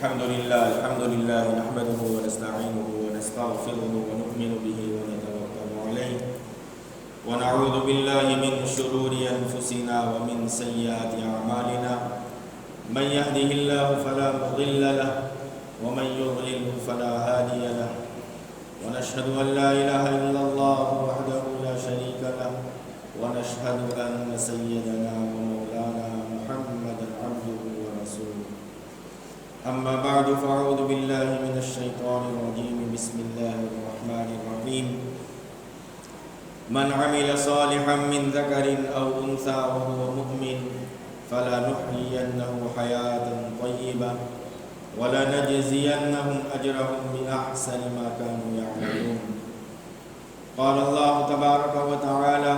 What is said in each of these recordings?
الحمد لله نحمده ونستعينه ونستغفره ونؤمن به ونتوكل عليه ونعوذ بالله من شرور أنفسنا ومن سيئات أعمالنا من يهده الله فلا مضل له ومن يضلل فلا هادي له ونشهد أن لا إله إلا الله وحده لا شريك له ونشهد أن سيدنا ومولانا محمدا عبده ورسوله أما بعد فأعوذ بالله من الشيطان الرجيم بسم الله الرحمن الرحيم من عمل صالحا من ذكر أو أنثى وهو مؤمن فلنحيينه حياة طيبة ولنجزينهم أجرهم بأحسن ما كانوا يعملون. قال الله تبارك وتعالى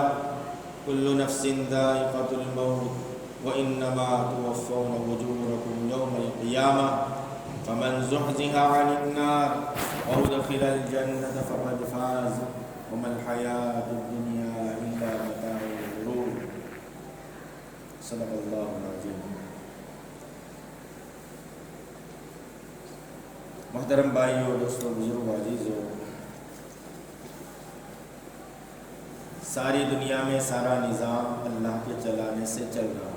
كل نفس ذائقة الموت وإنما توفون أجوركم يوم القيامة فمن زحزح عن النار وأدخل الجنة فقد فاز وما الحياة الدنيا إلا متاع الغرور. صدق الله العظيم. محترم بھائیو، دوستو، بزرگو، عزیزو، ساری دنیا میں سارا نظام اللہ کے چلانے سے چل رہا ہے،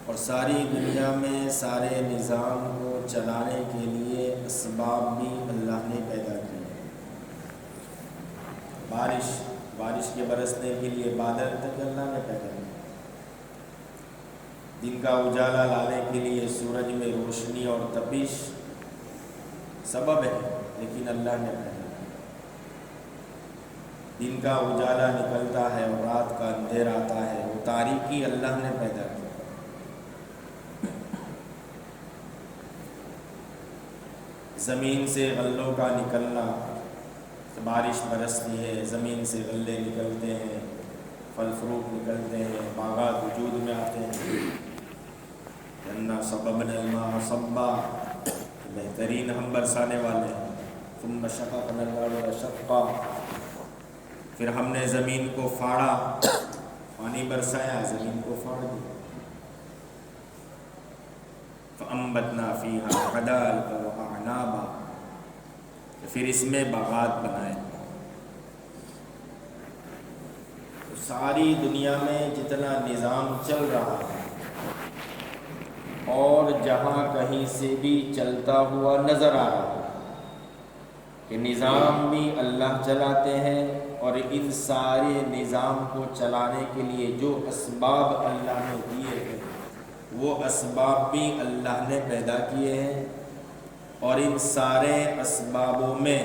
اور ساری دنیا میں سارے نظام کو چلانے کے لیے اسباب بھی اللہ نے پیدا کیے. بارش کے برسنے کے لیے بادل تک اللہ نے پیدا کیا. دن کا اجالا لانے کے لیے سورج میں روشنی اور تپش سبب ہے، لیکن اللہ نے پیدا کیا. دن کا اجالا نکلتا ہے اور رات کا اندھیر آتا ہے، وہ تاریکی اللہ نے پیدا کی. زمین سے غلوں کا نکلنا، بارش برستی ہے، زمین سے غلے نکلتے ہیں، پھل فروٹ نکلتے ہیں، باغات وجود میں آتے ہیں. انا صببنا الماء صبا، بہترین ہم برسانے والے ہیں. ثم شققنا الارض شقا، پھر ہم نے زمین کو پھاڑا، پانی برسایا، زمین کو پھاڑ دیا. فأنبتنا فيها حدائق وأعنابا، پھر اس میں باغات بنائے. ساری دنیا میں جتنا نظام چل رہا ہے اور جہاں کہیں سے بھی چلتا ہوا نظر آ رہا ہے کہ نظام بھی اللہ چلاتے ہیں، اور ان سارے نظام کو چلانے کے لیے جو اسباب اللہ نے دیے ہیں وہ اسباب بھی اللہ نے پیدا کیے ہیں. اور ان سارے اسبابوں میں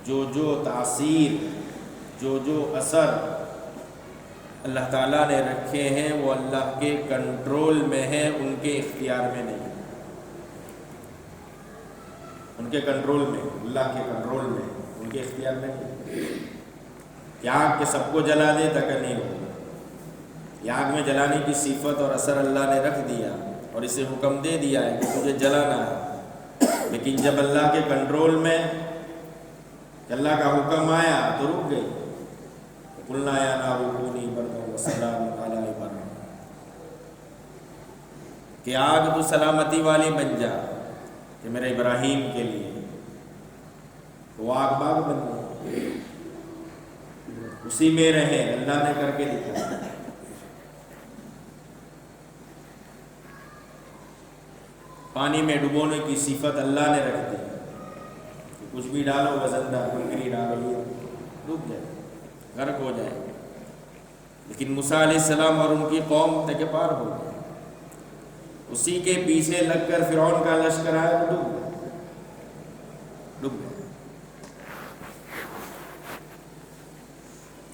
جو تاثیر، جو اثر اللہ تعالیٰ نے رکھے ہیں وہ اللہ کے کنٹرول میں ہیں، ان کے اختیار میں نہیں. ان کے کنٹرول میں، اللہ کے کنٹرول میں، ان کے اختیار میں نہیں. آگ کے سب کو جلا دے تک نہیں ہوگا. آگ میں جلانے کی صفت اور اثر اللہ نے رکھ دیا اور اسے حکم دے دیا ہے کہ تجھے جلانا ہے، لیکن جب اللہ کے کنٹرول میں کہ اللہ کا حکم آیا تو رک گئی. قلنا یا نار کونی بردا وسلاما علی ابراہیم، کہ آگ تو سلامتی والی بن جا کہ میرے ابراہیم کے لیے. وہ آگ باغ بن گئی، اسی میں رہے، اللہ نے کر کے دکھایا. پانی میں ڈبونے کی صفت اللہ نے رکھ دی کہ کچھ بھی ڈالو، وزندہ کنکری ڈالو، ڈوب جائے، غرق ہو جائے. لیکن موسیٰ علیہ السلام اور ان کی قوم تک پار ہو گئے. اسی کے پیچھے لگ کر فرعون کا لشکر آیا تو ڈوب گئے.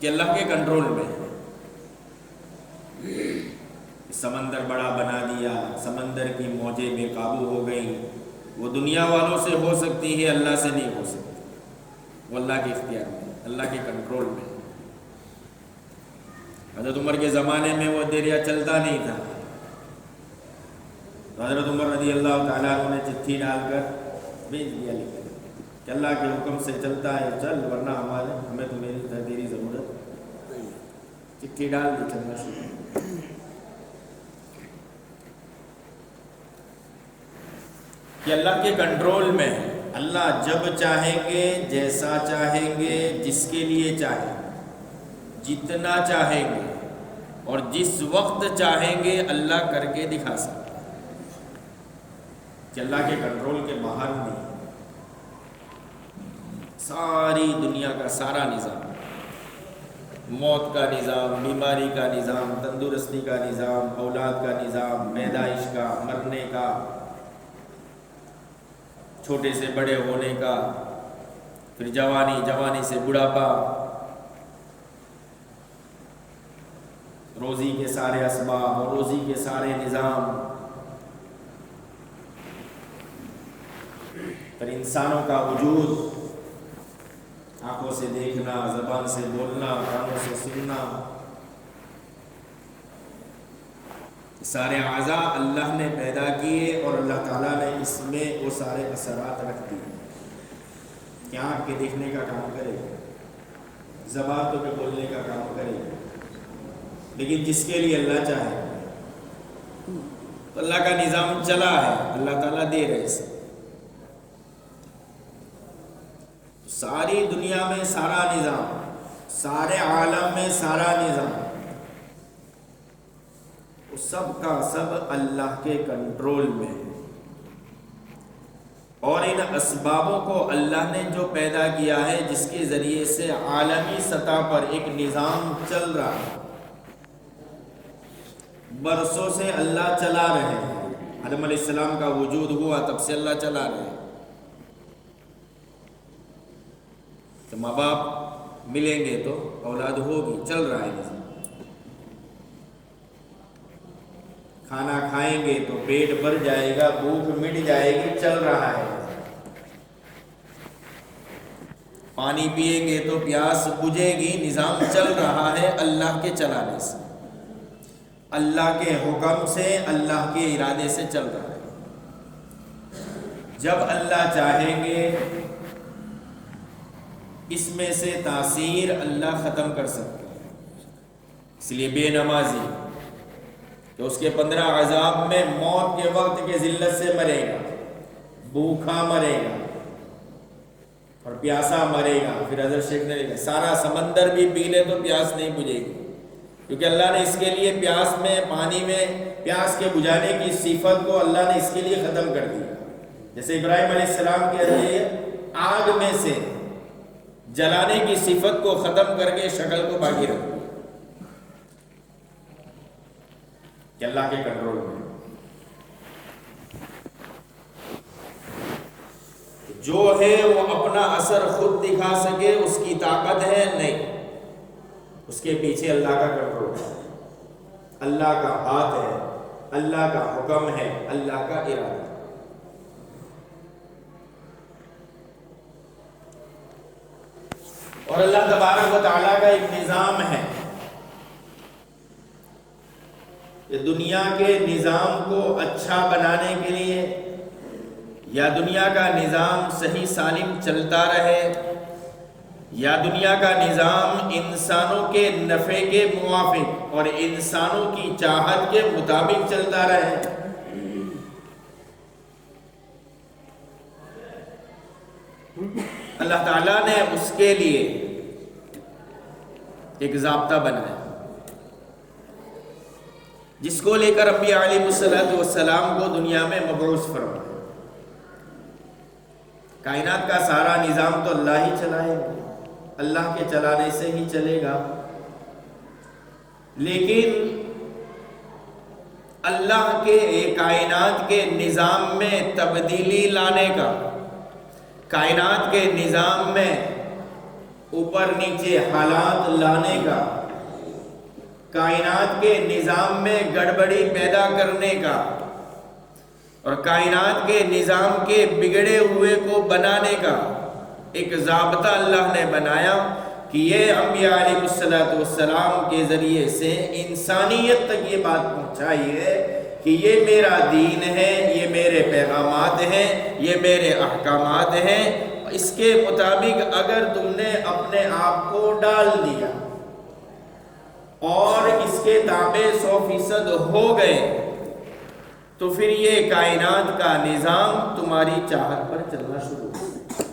کہ اللہ کے کنٹرول میں سمندر بڑا بنا دیا، سمندر کی موجیں بے قابو ہو گئیں. وہ دنیا والوں سے ہو سکتی ہے، اللہ سے نہیں ہو سکتی. وہ اللہ کے اختیار میں، اللہ کے کنٹرول میں. حضرت عمر کے زمانے میں وہ دریا چلتا نہیں تھا، تو حضرت عمر رضی اللہ تعالیٰ عنہ نے چٹھی ڈال کر بھیج دیا لکھ کر کہ اللہ کے حکم سے چلتا ہے چل، ورنہ ہمیں تیری ضرورت نہیں. چٹھی ڈال دی، چلنا شروع۔ کہ اللہ کے کنٹرول میں ہے، اللہ جب چاہیں گے، جیسا چاہیں گے، جس کے لیے چاہیں گے، جتنا چاہیں گے اور جس وقت چاہیں گے اللہ کر کے دکھا سکتا ہے، کہ اللہ کے کنٹرول کے باہر نہیں۔ ساری دنیا کا سارا نظام، موت کا نظام، بیماری کا نظام، تندرستی کا نظام، اولاد کا نظام، پیدائش کا، مرنے کا، چھوٹے سے بڑے ہونے کا، پھر جوانی، جوانی سے بڑھاپا، روزی کے سارے اسباب اور روزی کے سارے نظام، پھر انسانوں کا وجود، آنکھوں سے دیکھنا، زبان سے بولنا، کانوں سے سننا، سارے اعضاء اللہ نے پیدا کیے اور اللہ تعالیٰ نے اس میں وہ سارے اثرات رکھ دیے کہ آنکھ کے دیکھنے کا کام کرے گا، زبان تو بولنے کا کام کرے گا، لیکن جس کے لیے اللہ چاہے تو اللہ کا نظام چلا ہے، اللہ تعالیٰ دے رہے اسے۔ ساری دنیا میں سارا نظام، سارے عالم میں سارا نظام، سب کا سب اللہ کے کنٹرول میں ہے، اور ان اسبابوں کو اللہ نے جو پیدا کیا ہے، جس کے ذریعے سے عالمی سطح پر ایک نظام چل رہا ہے، برسوں سے اللہ چلا رہے ہیں۔ آدم علیہ السلام کا وجود ہوا تب سے اللہ چلا رہے ہیں، تو ماں باپ ملیں گے تو اولاد ہوگی، چل رہا ہے نظام۔ کھانا کھائیں گے تو پیٹ بھر جائے گا، بھوک مٹ جائے گی، چل رہا ہے۔ پانی پیئیں گے تو پیاس بجھے گی، نظام چل رہا ہے اللہ کے چلانے سے، اللہ کے حکم سے، اللہ کے ارادے سے چل رہا ہے۔ جب اللہ چاہیں گے اس میں سے تاثیر اللہ ختم کر سکتے ہیں۔ اس لیے بے نمازی کہ اس کے 15 عذاب میں موت کے وقت کے ذلت سے مرے گا، بھوکا مرے گا اور پیاسا مرے گا۔ پھر حضرت شیخ نے لکھا سارا سمندر بھی پی لے تو پیاس نہیں بجھے گی، کیونکہ اللہ نے اس کے لیے پیاس میں، پانی میں پیاس کے بجھانے کی صفت کو اللہ نے اس کے لیے ختم کر دیا۔ جیسے ابراہیم علیہ السلام کے ذریعے آگ میں سے جلانے کی صفت کو ختم کر کے شکل کو باقی رکھ دیا، کہ اللہ کے کنٹرول میں جو ہے وہ اپنا اثر خود دکھا سکے، اس کی طاقت ہے نہیں، اس کے پیچھے اللہ کا کنٹرول ہے، اللہ کا ہاتھ ہے، اللہ کا حکم ہے، اللہ کا ارادہ ہے۔ اور اللہ تبارک و تعالیٰ کا ایک نظام ہے، یہ دنیا کے نظام کو اچھا بنانے کے لیے، یا دنیا کا نظام صحیح سالم چلتا رہے، یا دنیا کا نظام انسانوں کے نفع کے موافق اور انسانوں کی چاہت کے مطابق چلتا رہے، اللہ تعالیٰ نے اس کے لیے ایک ضابطہ بنایا، جس کو لے کر انبیاء علیہ السلام کو دنیا میں مبعوث فرمایا۔ کائنات کا سارا نظام تو اللہ ہی چلائے گا، اللہ کے چلانے سے ہی چلے گا، لیکن اللہ کے کائنات کے نظام میں تبدیلی لانے کا، کائنات کے نظام میں اوپر نیچے حالات لانے کا، کائنات کے نظام میں گڑبڑی پیدا کرنے کا، اور کائنات کے نظام کے بگڑے ہوئے کو بنانے کا ایک ضابطہ اللہ نے بنایا، کہ یہ انبیاء علیہ السلام کے ذریعے سے انسانیت تک یہ بات پہنچائی ہے کہ یہ میرا دین ہے، یہ میرے پیغامات ہیں، یہ میرے احکامات ہیں، اس کے مطابق اگر تم نے اپنے آپ کو ڈال دیا اور اس کے تابع 100% ہو گئے تو پھر یہ کائنات کا نظام تمہاری چاہت پر چلنا شروع ہو گیا۔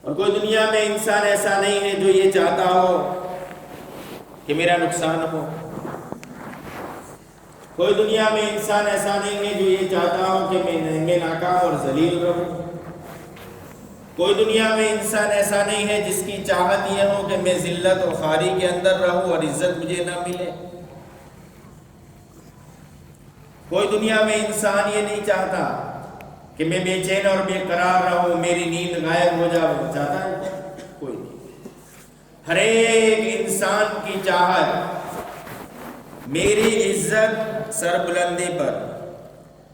اور کوئی دنیا میں انسان ایسا نہیں ہے جو یہ چاہتا ہو کہ میرا نقصان ہو، کوئی دنیا میں انسان ایسا نہیں ہے جو یہ چاہتا ہو کہ میں ناکام اور ذلیل رہوں، کوئی دنیا میں انسان ایسا نہیں ہے جس کی چاہت یہ ہو کہ میں ذلت اور خواری کے اندر رہوں اور عزت مجھے نہ ملے، کوئی دنیا میں انسان یہ نہیں چاہتا کہ میں بے چین اور بے قرار رہوں، میری نیند غائب ہو جائے، وہ چاہتا ہے کوئی نہیں۔ ہر ایک انسان کی چاہت میری عزت سربلندی پر،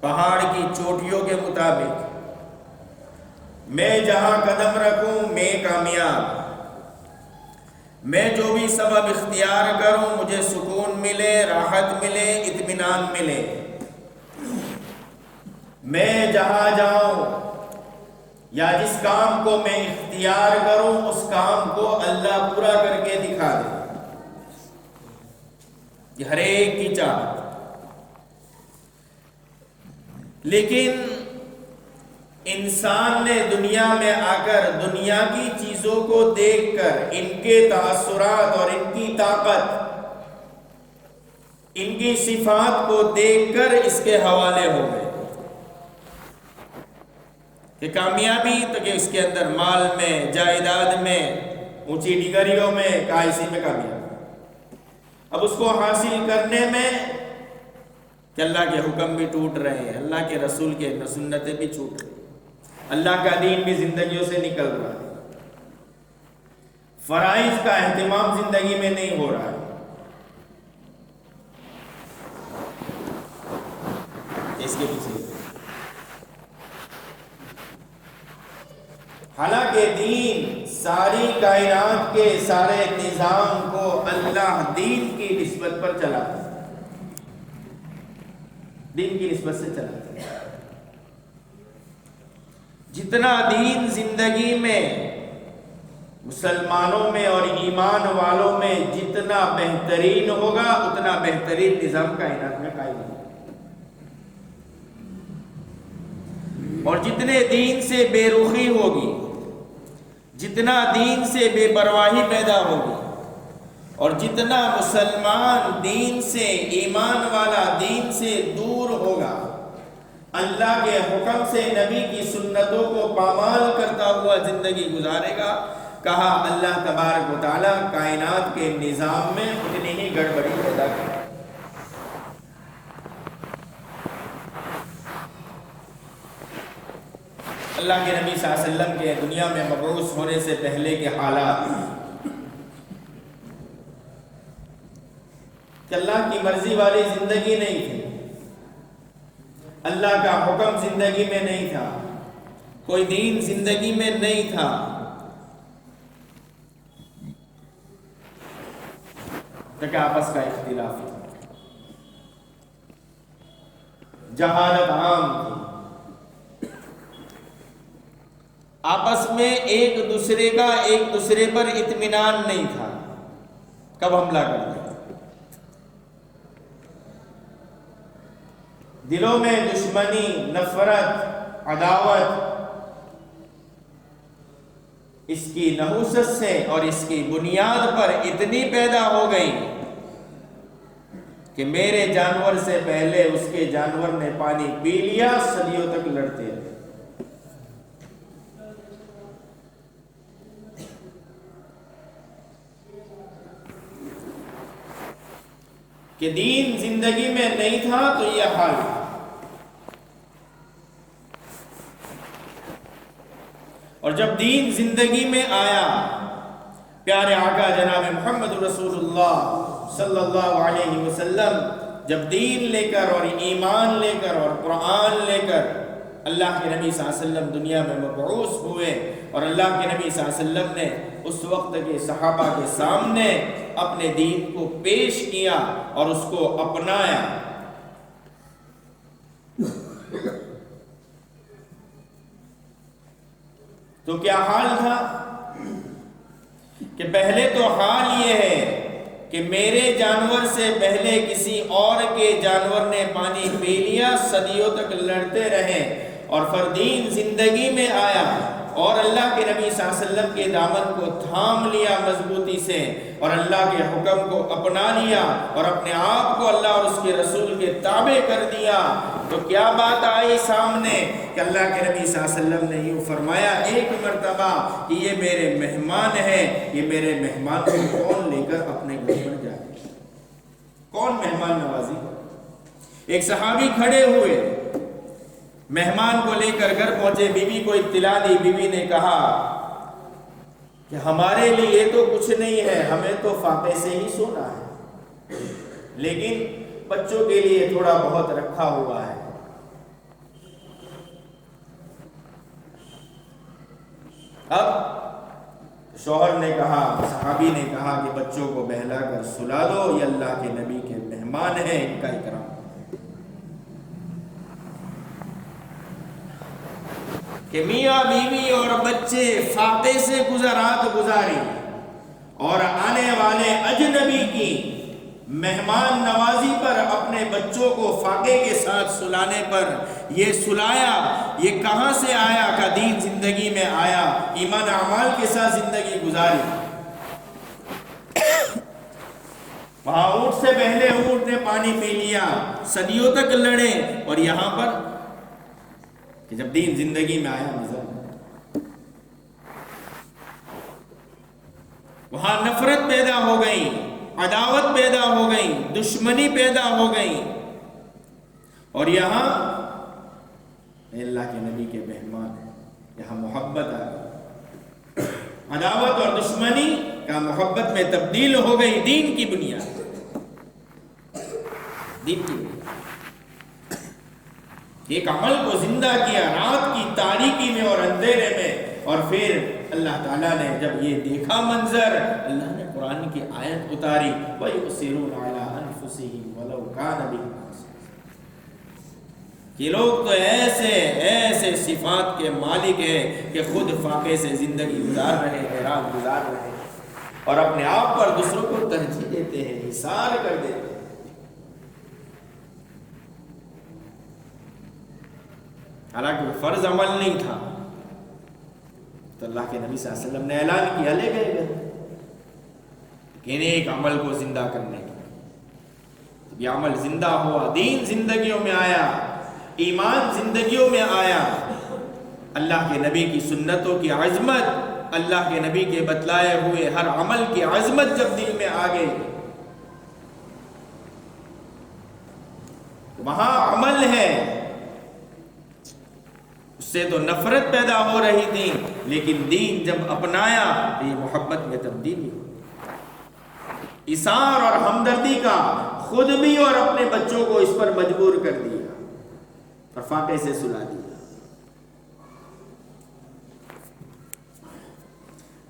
پہاڑ کی چوٹیوں کے مطابق، میں جہاں قدم رکھوں میں کامیاب، میں جو بھی سبب اختیار کروں مجھے سکون ملے، راحت ملے، اطمینان ملے، میں جہاں جاؤں یا جس کام کو میں اختیار کروں اس کام کو اللہ پورا کر کے دکھا دے، یہ ہر ایک کی چاہت۔ لیکن انسان نے دنیا میں آ کر دنیا کی چیزوں کو دیکھ کر ان کے تاثرات اور ان کی طاقت، ان کی صفات کو دیکھ کر اس کے حوالے ہو گئے کہ کامیابی تو کہ اس کے اندر مال میں، جائیداد میں، اونچی ڈگریوں میں، کہا اسی میں کامیابی۔ اب اس کو حاصل کرنے میں کہ اللہ کے حکم بھی ٹوٹ رہے ہیں، اللہ کے رسول کے سنتیں بھی چھوٹ رہی ہیں، اللہ کا دین بھی زندگیوں سے نکل رہا ہے، فرائض کا اہتمام زندگی میں نہیں ہو رہا ہے، اس کے پیچھے حالانکہ دین ساری کائنات کے سارے نظام کو اللہ دین کی نسبت پر چلاتا ہے، دین کی نسبت سے چلاتا ہے۔ جتنا دین زندگی میں مسلمانوں میں اور ایمان والوں میں جتنا بہترین ہوگا اتنا بہترین نظام کائنات میں قائم ہوگا، اور جتنے دین سے بے رخی ہوگی، جتنا دین سے بے پرواہی پیدا ہوگی، اور جتنا مسلمان دین سے، ایمان والا دین سے دور ہوگا، اللہ کے حکم سے، نبی کی سنتوں کو پامال کرتا ہوا زندگی گزارے گا، کہا اللہ تبارک و تعالی کائنات کے نظام میں اتنی ہی گڑبڑی پیدا کرے۔ اللہ کے نبی صلی اللہ علیہ وسلم کے دنیا میں مبعوث ہونے سے پہلے کے حالات کہ اللہ کی مرضی والی زندگی نہیں تھی، اللہ کا حکم زندگی میں نہیں تھا، کوئی دین زندگی میں نہیں تھا، کہ آپس کا اختلاف تھا، جہالت عام تھی، آپس میں ایک دوسرے پر اطمینان نہیں تھا، کب حملہ کر دیا، دلوں میں دشمنی، نفرت، عداوت اس کی نحوست سے اور اس کی بنیاد پر اتنی پیدا ہو گئی کہ میرے جانور سے پہلے اس کے جانور نے پانی پی لیا، صدیوں تک لڑتے رہے۔ کہ دین زندگی میں نہیں تھا تو یہ حال ہے، اور جب دین زندگی میں آیا، پیارے آقا جناب محمد رسول اللہ صلی اللہ علیہ وسلم جب دین لے کر اور ایمان لے کر اور قرآن لے کر اللہ کے نبی صلی اللہ علیہ وسلم دنیا میں مبعوث ہوئے، اور اللہ کے نبی صلی اللہ علیہ وسلم نے اس وقت کے صحابہ کے سامنے اپنے دین کو پیش کیا اور اس کو اپنایا، تو کیا حال تھا؟ کہ پہلے تو حال یہ ہے کہ میرے جانور سے پہلے کسی اور کے جانور نے پانی پی لیا، صدیوں تک لڑتے رہے، اور پھر دین زندگی میں آیا اور اللہ کے نبی صلی اللہ علیہ وسلم کے دامن کو تھام لیا مضبوطی سے، اور اللہ کے حکم کو اپنا لیا اور اپنے آپ کو اللہ اور اس کے رسول کے تابع کر دیا، تو کیا بات آئی سامنے کہ اللہ کے نبی صلی اللہ علیہ وسلم نے یوں فرمایا ایک مرتبہ کہ یہ میرے مہمان ہیں، یہ میرے مہمان کو کون لے کر اپنے گھر پر جائے؟ کون مہمان نوازی؟ ایک صحابی کھڑے ہوئے، مہمان کو لے کر گھر پہنچے، بیوی کو اطلاع دی، بیوی نے کہا کہ ہمارے لیے تو کچھ نہیں ہے، ہمیں تو فاقے سے ہی سونا ہے، لیکن بچوں کے لیے تھوڑا بہت رکھا ہوا ہے۔ اب شوہر نے کہا، صحابی نے کہا کہ بچوں کو بہلا کر سلا دو، یہ اللہ کے نبی کے مہمان ہیں، ان کا اکرام۔ کہ میاں بیوی اور بچے فاقے سے رات گزاری اور آنے والے اجنبی کی مہمان نوازی پر اپنے بچوں کو فاقے کے ساتھ سلانے پر یہ سلایا، یہ کہاں سے آیا؟ کہ دین زندگی میں آیا، ایمان اعمال کے ساتھ زندگی گزاری۔ وہاں اونٹ سے پہلے اونٹ نے پانی پی لیا، صدیوں تک لڑے، اور یہاں پر کہ جب دین زندگی میں آیا نظر، وہاں نفرت پیدا ہو گئی، عداوت پیدا ہو گئی، دشمنی پیدا ہو گئی، اور یہاں اللہ کے نبی کے مہمان ہیں، یہاں محبت آ گئی، عداوت اور دشمنی کا محبت میں تبدیل ہو گئی، دین کی بنیاد، دین کی بنیاد۔ ایک عمل کو زندہ کیا رات کی تاریکی میں اور اندھیرے میں، اور پھر اللہ تعالیٰ نے جب یہ دیکھا منظر، اللہ نے قرآن کی آیت اتاری، وَيُؤْثِرُونَ عَلَىٰ أَنفُسِهِمْ وَلَوْ كَانَ بِهِمْ خَصَاصَةٌ، یہ لوگ تو ایسے صفات کے مالک ہیں کہ خود فاقے سے زندگی گزار رہے ہیں، رات گزار رہے ہیں، اور اپنے آپ پر دوسروں کو ترجیح دیتے ہیں، حصار کر دیتے ہیں۔ حالانکہ وہ فرض عمل نہیں تھا، تو اللہ کے نبی صلی اللہ علیہ وسلم نے اعلان کیا، لے گئے لیکن ایک عمل کو زندہ کرنے کی، یہ عمل زندہ ہوا، دین زندگیوں میں آیا، ایمان زندگیوں میں آیا، اللہ کے نبی کی سنتوں کی عظمت، اللہ کے نبی کے بتلائے ہوئے ہر عمل کی عظمت جب دل میں آ گئی، وہاں عمل ہے، اس سے تو نفرت پیدا ہو رہی تھی، لیکن دین جب اپنایا تو یہ محبت میں تبدیلی ہوئی، اثار اور ہمدردی کا خود بھی اور اپنے بچوں کو اس پر مجبور کر دیا اور فاقے سے سلا دیا۔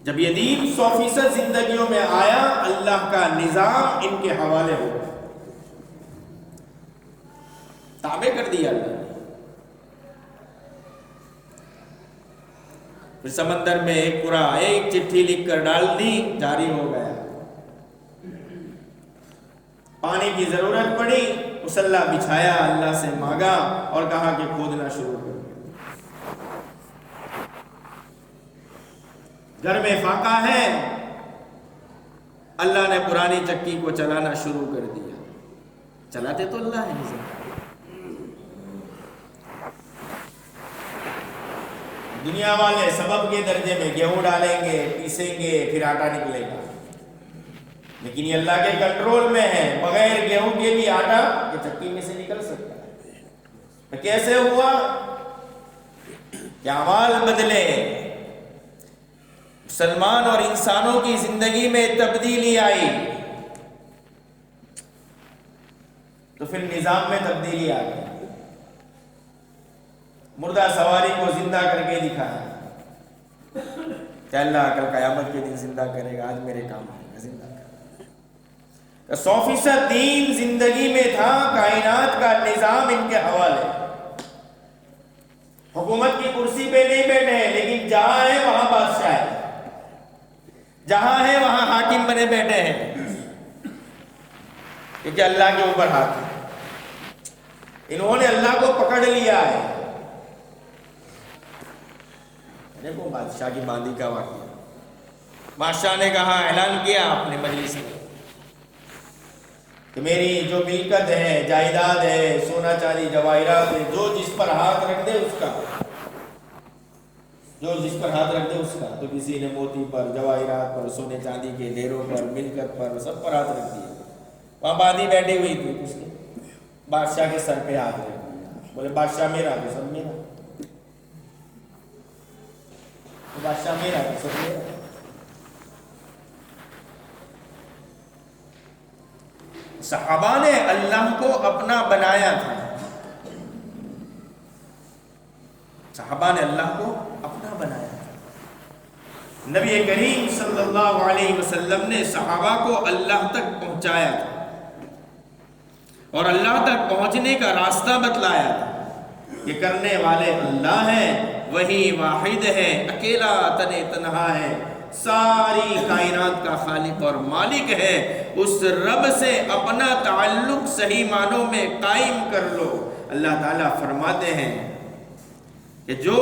جب یہ دین 100% زندگیوں میں آیا، اللہ کا نظام ان کے حوالے ہو گیا، تابع کر دیا اللہ نے۔ پھر سمندر میں ایک چٹھی لکھ کر ڈال دی، جاری ہو گیا۔ پانی کی ضرورت پڑی، مصلا بچھایا، اللہ سے مانگا اور کہا کہ کھودنا شروع کر۔ گھر میں فاقہ ہے، اللہ نے پرانی چکی کو چلانا شروع کر دیا، چلاتے تو اللہ ہے نظام۔ دنیا والے سبب کے درجے میں گیہوں ڈالیں گے، پیسیں گے، پھر آٹا نکلے گا، لیکن یہ اللہ کے کنٹرول میں ہے، بغیر گیہوں کے بھی آٹا یہ چکی میں سے نکل سکتا ہے۔ تو کیسے ہوا کہ اعمال بدلے، مسلمان اور انسانوں کی زندگی میں تبدیلی آئی، تو پھر نظام میں تبدیلی آ گئی۔ مردہ سواری کو زندہ کر کے دکھایا کہ اللہ کل قیامت کے دن زندہ کرے گا، آج میرے کام آئے گا، زندہ کرے گا۔ 100% دین زندگی میں تھا، کائنات کا نظام ان کے حوالے، حکومت کی کرسی پہ نہیں بیٹھے لیکن جہاں ہے وہاں بادشاہ ہے، جہاں ہے وہاں حاکم بنے بیٹھے ہیں، کیونکہ اللہ کے اوپر ہاتھ ہے، انہوں نے اللہ کو پکڑ لیا ہے۔ دیکھو بادشاہ کی باندی کا واقعہ، بادشاہ نے کہا، اعلان کیا اپنے مجلس میں کہ میری جو ملکت ہے، جائیداد ہے، سونا چاندی جواہرات ہے، جو جس پر ہاتھ رکھ دے اس کا، جو جس پر ہاتھ رکھ دے اس کا۔ تو کسی نے موتی پر، جواہرات پر، سونے چاندی کے ڈھیروں پر، ملکت پر، سب پر ہاتھ رکھ دیا۔ وہاں باندی بیٹھی ہوئی تھی، اس نے بادشاہ کے سر پہ ہاتھ رکھ دیا، بولے بادشاہ میرا تو سب میرا، بادشاہ میرا تو سب میرا۔ صحابہ نے اللہ کو اپنا بنایا تھا، صحابہ نے اللہ کو اپنا بنایا تھا۔ نبی کریم صلی اللہ علیہ وسلم نے صحابہ کو اللہ تک پہنچایا تھا اور اللہ تک پہنچنے کا راستہ بتلایا تھا کہ کرنے والے اللہ ہیں، وہی واحد ہے، اکیلا تنہا ہے، ساری کائنات کا خالق اور مالک ہے۔ اس رب سے اپنا تعلق صحیح معنوں میں قائم کر لو۔ اللہ تعالیٰ فرماتے ہیں کہ جو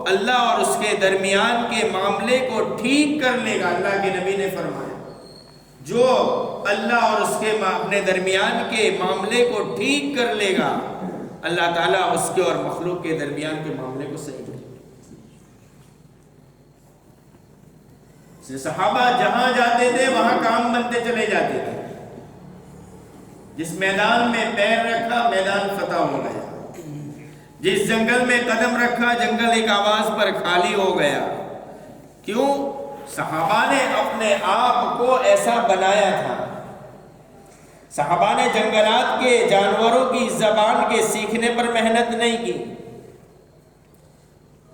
اللہ اور اس کے درمیان کے معاملے کو ٹھیک کر لے گا، اللہ کے نبی نے فرمایا، جو اللہ اور اس کے اپنے درمیان کے معاملے کو ٹھیک کر لے گا، اللہ تعالیٰ اس کے اور مخلوق کے درمیان کے معاملے کو صحیح کرے گا۔ صحابہ جہاں جاتے تھے وہاں کام بنتے چلے جاتے تھے، جس میدان میں پیر رکھا میدان فتح ہو گیا، جس جنگل میں قدم رکھا جنگل ایک آواز پر خالی ہو گیا۔ کیوں؟ صحابہ نے اپنے آپ کو ایسا بنایا تھا۔ صحابہ نے جنگلات کے جانوروں کی زبان کے سیکھنے پر محنت نہیں کی،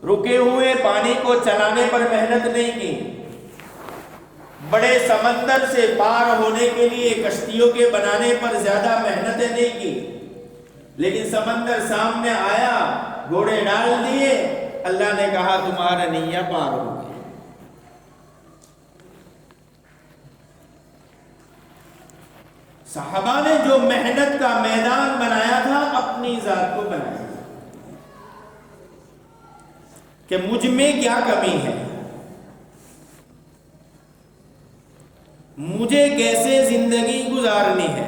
رکے ہوئے پانی کو چلانے پر محنت نہیں کی، بڑے سمندر سے پار ہونے کے لیے کشتیوں کے بنانے پر زیادہ محنتیں نہیں کی، لیکن سمندر سامنے آیا، گھوڑے ڈال دیے، اللہ نے کہا تمہارا نیا پار ہو گیا۔ صحابہ نے جو محنت کا میدان بنایا تھا اپنی ذات کو بنایا کہ مجھ میں کیا کمی ہے، مجھے کیسے زندگی گزارنی ہے،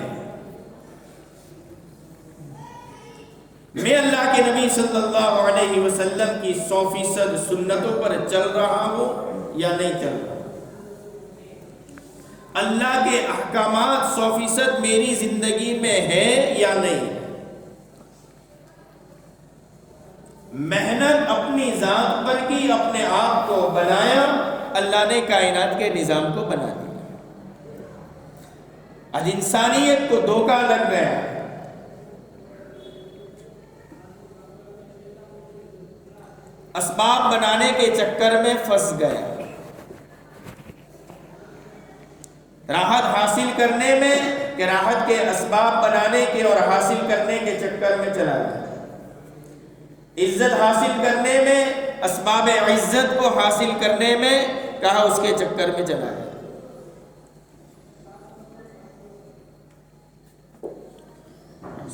میں اللہ کے نبی صلی اللہ علیہ وسلم کی 100% سنتوں پر چل رہا ہوں یا نہیں چل رہا، اللہ کے احکامات 100% میری زندگی میں ہے یا نہیں۔ محنت اپنی ذات پر کی، اپنے آپ کو بنایا، اللہ نے کائنات کے نظام کو بنا دیا۔ آج انسانیت کو دھوکہ لگ گیا، اسباب بنانے کے چکر میں پھنس گیا، راحت حاصل کرنے میں کہ راحت کے اسباب بنانے کے اور حاصل کرنے کے چکر میں چلا گیا، عزت حاصل کرنے میں، اسباب عزت کو حاصل کرنے میں کہا اس کے چکر میں چلا گیا۔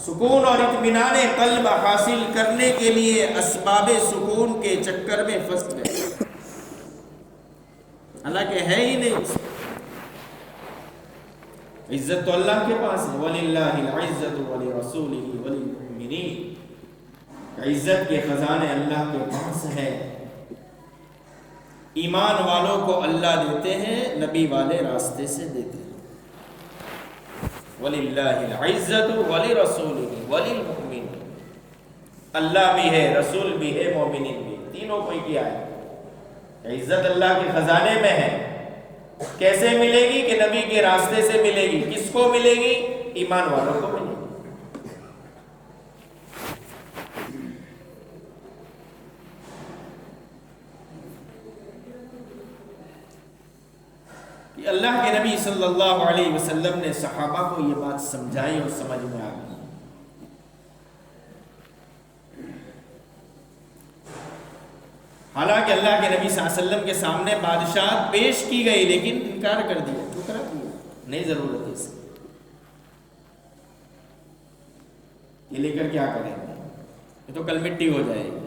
سکون اور اطمینان قلب حاصل کرنے کے لیے اسباب سکون کے چکر میں پھنس گئے، حالانکہ ہے ہی نہیں۔ عزت تو اللہ کے پاس ہے، وَلِلَّهِ الْعِزَّةُ وَلِرَسُولِهِ وَلِلْمُؤْمِنِينَ، عزت کے خزانے اللہ کے پاس ہے، ایمان والوں کو اللہ دیتے ہیں، نبی والے راستے سے دیتے ہیں۔ وَلِلَّهِ الْعِزَّةُ وَلِرَسُولِهِ وَلِلْمُؤْمِنِينَ، اللہ بھی ہے، رسول بھی ہے، مومنین بھی، تینوں کو ہی کیا ہے۔ عزت اللہ کے خزانے میں ہے، کیسے ملے گی؟ کہ نبی کے راستے سے ملے گی۔ کس کو ملے گی؟ ایمان والوں کو ملے گی۔ کہ اللہ کے نبی صلی اللہ علیہ وسلم نے صحابہ کو یہ بات سمجھائی اور سمجھ میں آ گئی۔ حالانکہ اللہ کے نبی صلی اللہ علیہ وسلم کے سامنے بادشاہت پیش کی گئی لیکن انکار کر دیا، ٹھکرا دیا، نہیں ضرورت ہے اس کی، یہ لے کر کیا کریں گے، یہ تو کل مٹی ہو جائے گی۔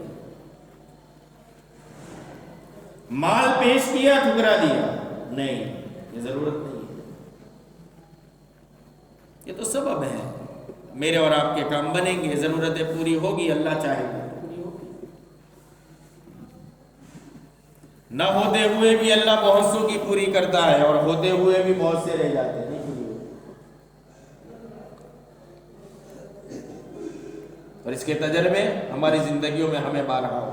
مال پیش کیا، ٹھکرا دیا، نہیں یہ ضرورت نہیں ہے، یہ تو سبب ہے، میرے اور آپ کے کام بنیں گے، ضرورتیں پوری ہوگی، اللہ چاہے گا پوری ہوگی، نہ ہوتے ہوئے بھی اللہ بہت سو کی پوری کرتا ہے اور ہوتے ہوئے بھی بہت سے رہ جاتے ہیں، نہیں پوری ہوگی۔ اور اس کے تجربے ہماری زندگیوں میں ہمیں بارہا ہو۔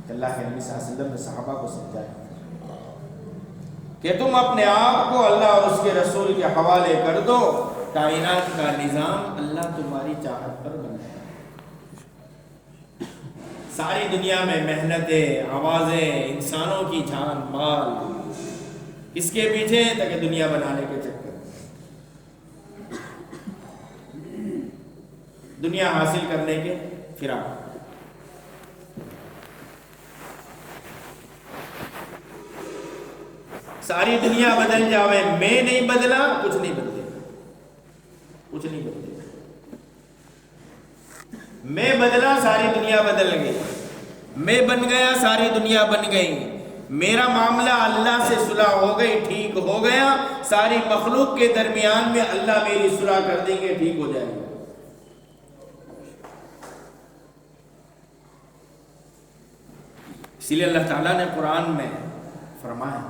اللہ کے نبی صلی اللہ علیہ وسلم نے صحابہ کو سمجھایا کہ تم اپنے آپ کو اللہ اور اس کے رسول کے حوالے کر دو، کائنات کا نظام اللہ تمہاری چاہت پر بنائے۔ ساری دنیا میں محنتیں، آوازیں، انسانوں کی جان مال، اس کے پیچھے تاکہ دنیا بنانے کے چکر، دنیا حاصل کرنے کے فراق۔ ساری دنیا بدل جاوے، میں نہیں بدلا، کچھ نہیں بدلے گا، کچھ نہیں بدلے گا۔ میں بدلا، ساری دنیا بدل گئی، میں بن گیا، ساری دنیا بن گئی، میرا معاملہ اللہ سے صلح ہو گئی، ٹھیک ہو گیا، ساری مخلوق کے درمیان میں اللہ میری صلح کر دیں گے، ٹھیک ہو جائے گا۔ اسی لیے اللہ تعالیٰ نے قرآن میں فرمایا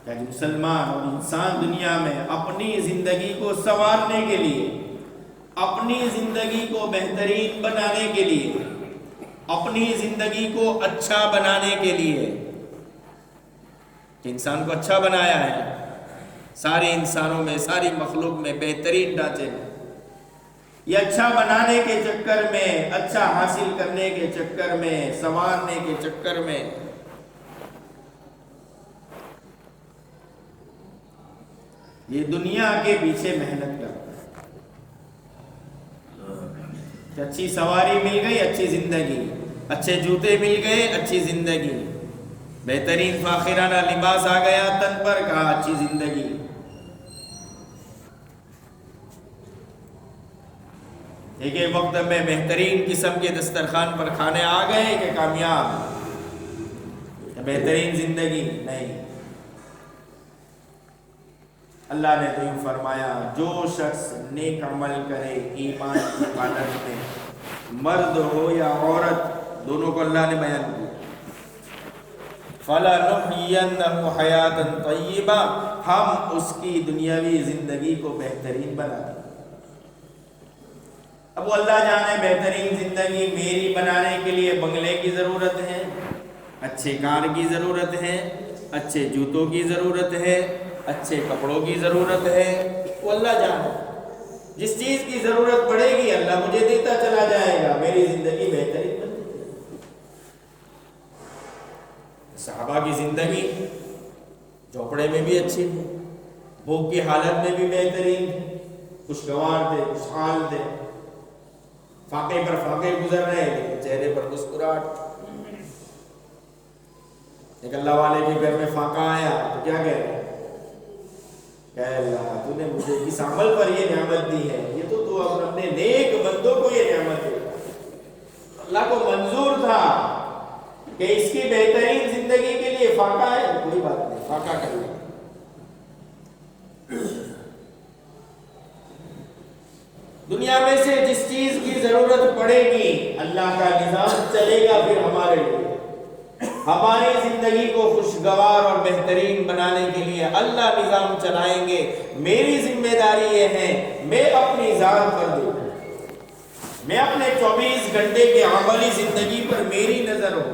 کہ مسلمان اور انسان دنیا میں اپنی زندگی کو سنوارنے کے لیے، اپنی زندگی کو بہترین بنانے کے لیے، اپنی زندگی کو اچھا بنانے کے لیے، کہ انسان کو اچھا بنایا ہے، سارے انسانوں میں، ساری مخلوق میں بہترین ڈھانچے میں، یہ اچھا بنانے کے چکر میں، اچھا حاصل کرنے کے چکر میں، سنوارنے کے چکر میں یہ دنیا کے پیچھے محنت کرتا ہے کہ اچھی سواری مل گئی، اچھی زندگی، اچھے جوتے مل گئے، اچھی زندگی، بہترین فاخرانہ لباس آ گیا تن پر، کہا اچھی زندگی۔ ایک ایک وقت میں بہترین قسم کے دسترخوان پر کھانے آ گئے کہ کامیاب، بہترین زندگی نہیں۔ اللہ نے تو یوں فرمایا، جو شخص نیک عمل کرے ایمان کی حالت میں، مرد ہو یا عورت، دونوں کو اللہ نے بیان کیا، فَلَنُحْيِيَنَّهُ حَيَاةً طَيِّبَةً، ہم اس کی دنیاوی زندگی کو بہترین بنا دیں۔ اب وہ اللہ جانے بہترین زندگی میری بنانے کے لیے بنگلے کی ضرورت ہے، اچھے کار کی ضرورت ہے، اچھے جوتوں کی ضرورت ہے، اچھے کپڑوں کی ضرورت ہے، وہ اللہ جانے، جس چیز کی ضرورت پڑے گی اللہ مجھے دیتا چلا جائے گا، میری زندگی بہترین بن جائے گی۔ صحابہ کی زندگی جھوپڑے میں بھی اچھی تھی، بھوک کی حالت میں بھی بہترین تھی، خوشگوار تھے، خوشحال تھے، فاقے پر فاقے گزر رہے لیکن چہرے پر مسکراہٹ۔ ایک اللہ والے کے گھر میں فاقہ آیا تو کیا کہہ رہے ہیں، کہ اللہ تو نے مجھے اس عمل پر یہ نعمت دی ہے، یہ تو اپنے نیک بندوں کو یہ نعمت دے۔ اللہ کو منظور تھا کہ اس کی بہترین زندگی کے لیے فاقہ ہے، کوئی بات نہیں، فاقہ کر لیں۔ دنیا میں سے جس چیز کی ضرورت پڑے گی اللہ کا نظام چلے گا، پھر ہمارے لیے ہماری زندگی کو خوشگوار اور بہترین بنانے کے لیے اللہ نظام چلائیں گے۔ میری ذمہ داری یہ ہے میں اپنی ذات پر دوں، میں اپنے 24 گھنٹے کے عملی زندگی پر میری نظر ہو۔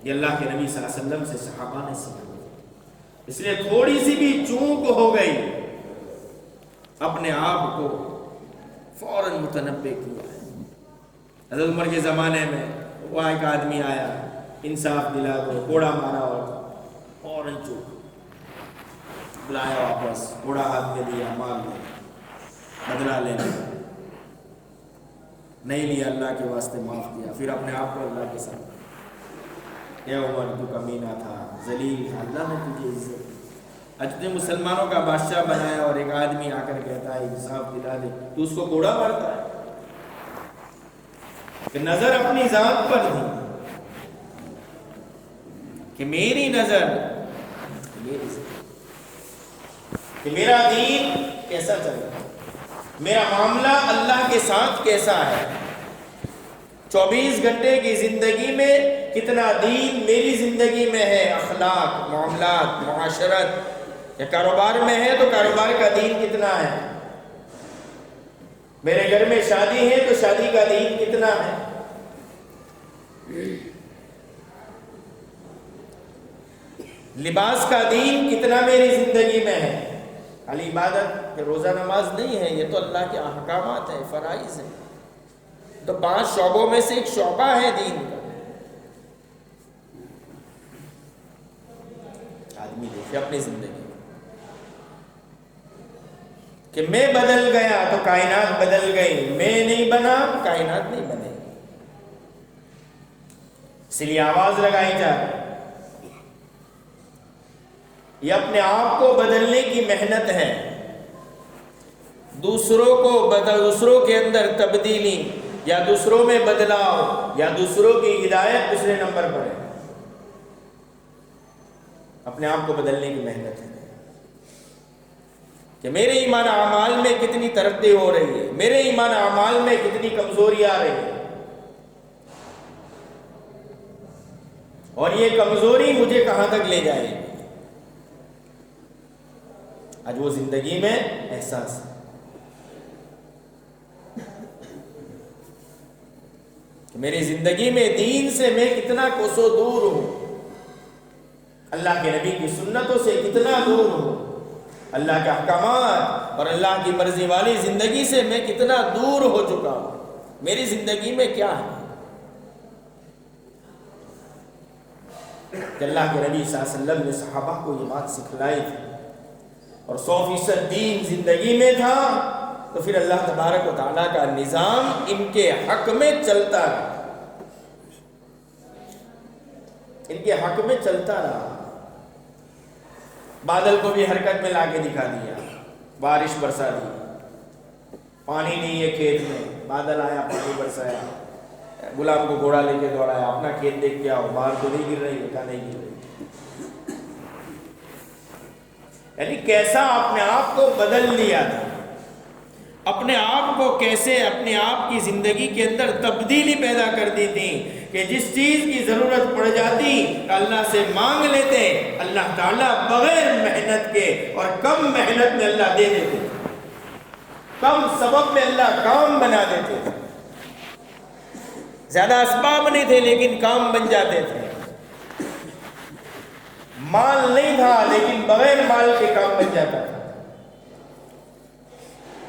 یہ اللہ کے نبی صلی اللہ علیہ وسلم سے صحابہ نے سیکھا، اس لیے تھوڑی سی بھی چوک ہو گئی اپنے آپ کو فوراً متنبع کیا ہے۔ حضرت عمر کے زمانے میں وہ ایک آدمی آیا، انصاف دلا دو، کوڑا مارا اور فوراً چوک، بلایا واپس، گھوڑا ہاتھ میں دیا، مال لے، بدلہ لینا، نہیں لیا، اللہ کے واسطے معاف کیا، پھر اپنے آپ کو اللہ کے ساتھ، اے عمر تو کمینہ تھا، ذلیل تھا، اللہ نے تجھے عزت، آج تجھے مسلمانوں کا بادشاہ بنایا اور ایک آدمی آ کر کہتا ہے انصاف دلا دے، تو اس کو کوڑا مارتا ہے کہ نظر اپنی ذات پر دی، کہ میری نظر، کہ میرا دین کیسا چل رہا ہے، میرا معاملہ اللہ کے ساتھ کیسا ہے، 24 گھنٹے کی زندگی میں کتنا دین میری زندگی میں ہے، اخلاق، معاملات، معاشرت، یا کاروبار میں ہے تو کاروبار کا دین کتنا ہے، میرے گھر میں شادی ہے تو شادی کا دین کتنا ہے، لباس کا دین کتنا میری زندگی میں ہے، خالی عبادت روزہ نماز نہیں ہے، یہ تو اللہ کے احکامات ہیں، فرائض ہیں، تو 5 شعبوں میں سے ایک شعبہ ہے دین کا۔ آدمی دیکھے اپنی زندگی کہ میں بدل گیا تو کائنات بدل گئی، میں نہیں بنا کائنات نہیں بنے، اس لیے آواز لگائی جائے، یہ اپنے آپ کو بدلنے کی محنت ہے، دوسروں کے اندر تبدیلی یا دوسروں میں بدلاؤ یا دوسروں کی ہدایت دوسرے نمبر پر ہے، اپنے آپ کو بدلنے کی محنت ہے کہ میرے ایمان اعمال میں کتنی ترقی ہو رہی ہے، میرے ایمان اعمال میں کتنی کمزوری آ رہی ہے، اور یہ کمزوری مجھے کہاں تک لے جائے گی، آج وہ زندگی میں احساس ہے کہ میری زندگی میں دین سے میں کتنا کوسوں دور ہوں، اللہ کے نبی کی سنتوں سے کتنا دور ہوں، اللہ کے احکامات اور اللہ کی مرضی والی زندگی سے میں کتنا دور ہو چکا ہوں، میری زندگی میں کیا ہے کہ اللہ کے نبی صلی اللہ علیہ وسلم نے صحابہ کو یہ بات سکھلائی تھی، اور 100% دین زندگی میں تھا، تو پھر اللہ تبارک و تعالیٰ کا نظام ان کے حق میں چلتا رہا، ان کے حق میں چلتا رہا، بادل کو بھی حرکت میں لا کے دکھا دیا، بارش برسا دی، پانی نہیں ہے کھیت میں، بادل آیا پانی برسایا، غلام کو گھوڑا لے کے دوڑایا، اپنا کھیت دیکھ کے آؤ، باہر تو نہیں گر رہی، کہا نہیں گر رہی، یعنی کیسا اپنے آپ کو بدل لیا تھا، اپنے آپ کو کیسے اپنے آپ کی زندگی کے اندر تبدیلی پیدا کر دی تھی کہ جس چیز کی ضرورت پڑ جاتی اللہ سے مانگ لیتے، اللہ تعالیٰ بغیر محنت کے اور کم محنت میں اللہ دے دیتے، کم سبب میں اللہ کام بنا دیتے، زیادہ اسباب نہیں تھے لیکن کام بن جاتے تھے، مال نہیں تھا لیکن بغیر مال کے کام بن جاتا تھا،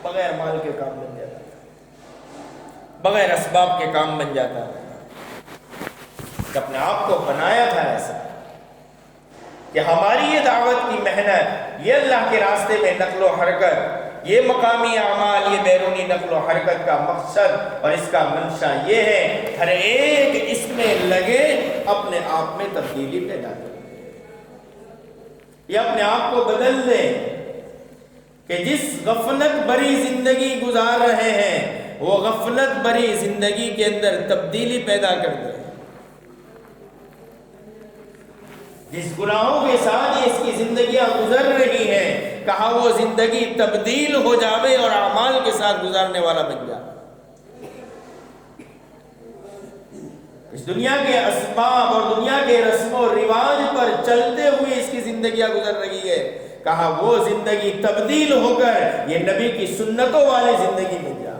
بغیر مال کے کام بن جاتا تھا، بغیر اسباب کے کام بن جاتا تھا، کہ اپنے آپ کو بنایا تھا ایسا کہ ہماری یہ دعوت کی محنت، یہ اللہ کے راستے میں نقل و حرکت، یہ مقامی اعمال، یہ بیرونی نقل و حرکت کا مقصد اور اس کا منشا یہ ہے ہر ایک اس میں لگے اپنے آپ میں تبدیلی پیدا کرے، یہ اپنے آپ کو بدل دے کہ جس غفلت بری زندگی گزار رہے ہیں وہ غفلت بری زندگی کے اندر تبدیلی پیدا کر دے، جس گناہوں کے ساتھ اس کی زندگیاں گزر رہی ہیں کہا وہ زندگی تبدیل ہو جاوے اور اعمال کے ساتھ گزارنے والا بن جائے، اس دنیا کے اسباب اور دنیا کے رسم و رواج پر چلتے ہوئے اس کی زندگیاں گزر رہی ہے، کہا وہ زندگی تبدیل ہو کر یہ نبی کی سنتوں والی زندگی بن جائے،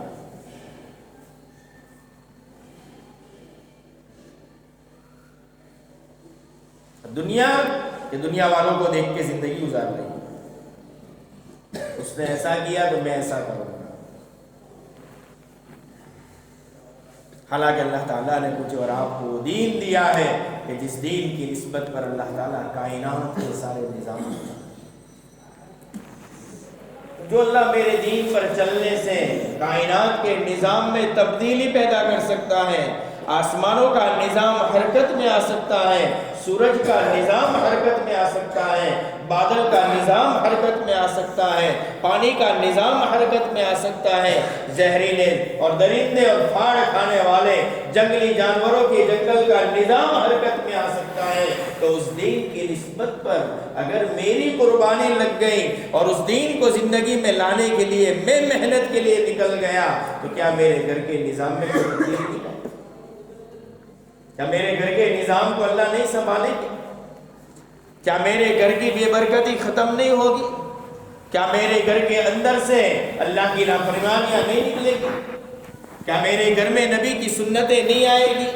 دنیا والوں کو دیکھ کے زندگی گزار رہی ہے، اس نے ایسا کیا تو میں ایسا کروں گا، حالانکہ اللہ تعالیٰ نے مجھے اور آپ کو دین دیا ہے کہ جس دین کی نسبت پر اللہ تعالیٰ کائنات کے سارے نظام جو اللہ میرے دین پر چلنے سے کائنات کے نظام میں تبدیلی پیدا کر سکتا ہے، آسمانوں کا نظام حرکت میں آ سکتا ہے، سورج کا نظام حرکت میں آ سکتا ہے، بادل کا نظام حرکت میں آ سکتا ہے، پانی کا نظام حرکت میں آ سکتا ہے، زہریلے اور درندے اور پھاڑ کھانے والے جنگلی جانوروں کے جنگل کا نظام حرکت میں آ سکتا ہے، تو اس دین کی نسبت پر اگر میری قربانی لگ گئی اور اس دین کو زندگی میں لانے کے لیے میں محنت کے لیے نکل گیا، تو کیا میرے گھر کے نظام میں کوئی تبدیلی نہیں آئی؟ کیا میرے گھر کے نظام کو اللہ نہیں سنبھالے گی؟ کیا میرے گھر کی بے برکتی ختم نہیں ہوگی؟ کیا میرے گھر کے اندر سے اللہ کی نافرمانیاں نہیں نکلے گی؟ کیا میرے گھر میں نبی کی سنتیں نہیں آئے گی؟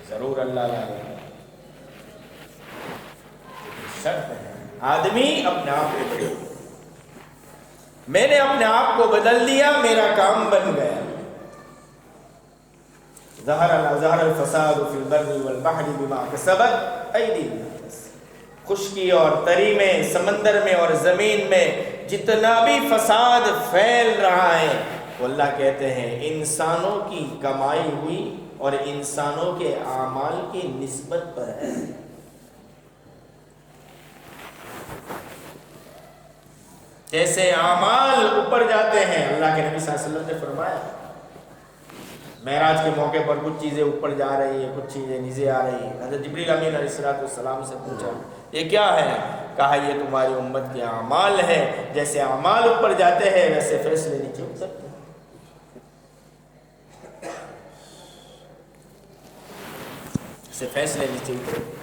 ضرور اللہ لائے گا۔ شرط ہے آدمی اپنے آپ کو بدلے۔ میں نے اپنے آپ کو بدل دیا، میرا کام بن گیا۔ ظہر الفساد فی البر والبحر بما کسبت ایدی الناس۔ خشکی اور تری میں، سمندر میں اور زمین میں جتنا بھی فساد پھیل رہا ہے، وہ اللہ کہتے ہیں انسانوں کی کمائی ہوئی اور انسانوں کے اعمال کی نسبت پر ہے۔ جیسے اعمال اوپر جاتے ہیں، اللہ کے نبی صلی اللہ علیہ وسلم نے فرمایا معراج کے موقع پر کچھ چیزیں اوپر جا رہی ہیں، کچھ چیزیں نیچے آ رہی ہیں۔ حضرت جبریل امین علیہ السلام سے پوچھا یہ کیا ہے؟ کہا یہ تمہاری امت کے اعمال ہے، جیسے اعمال اوپر جاتے ہیں ویسے فیصلے نیچے اترتے ہیں۔ ویسے فیصلے نیچے اترتے ہیں۔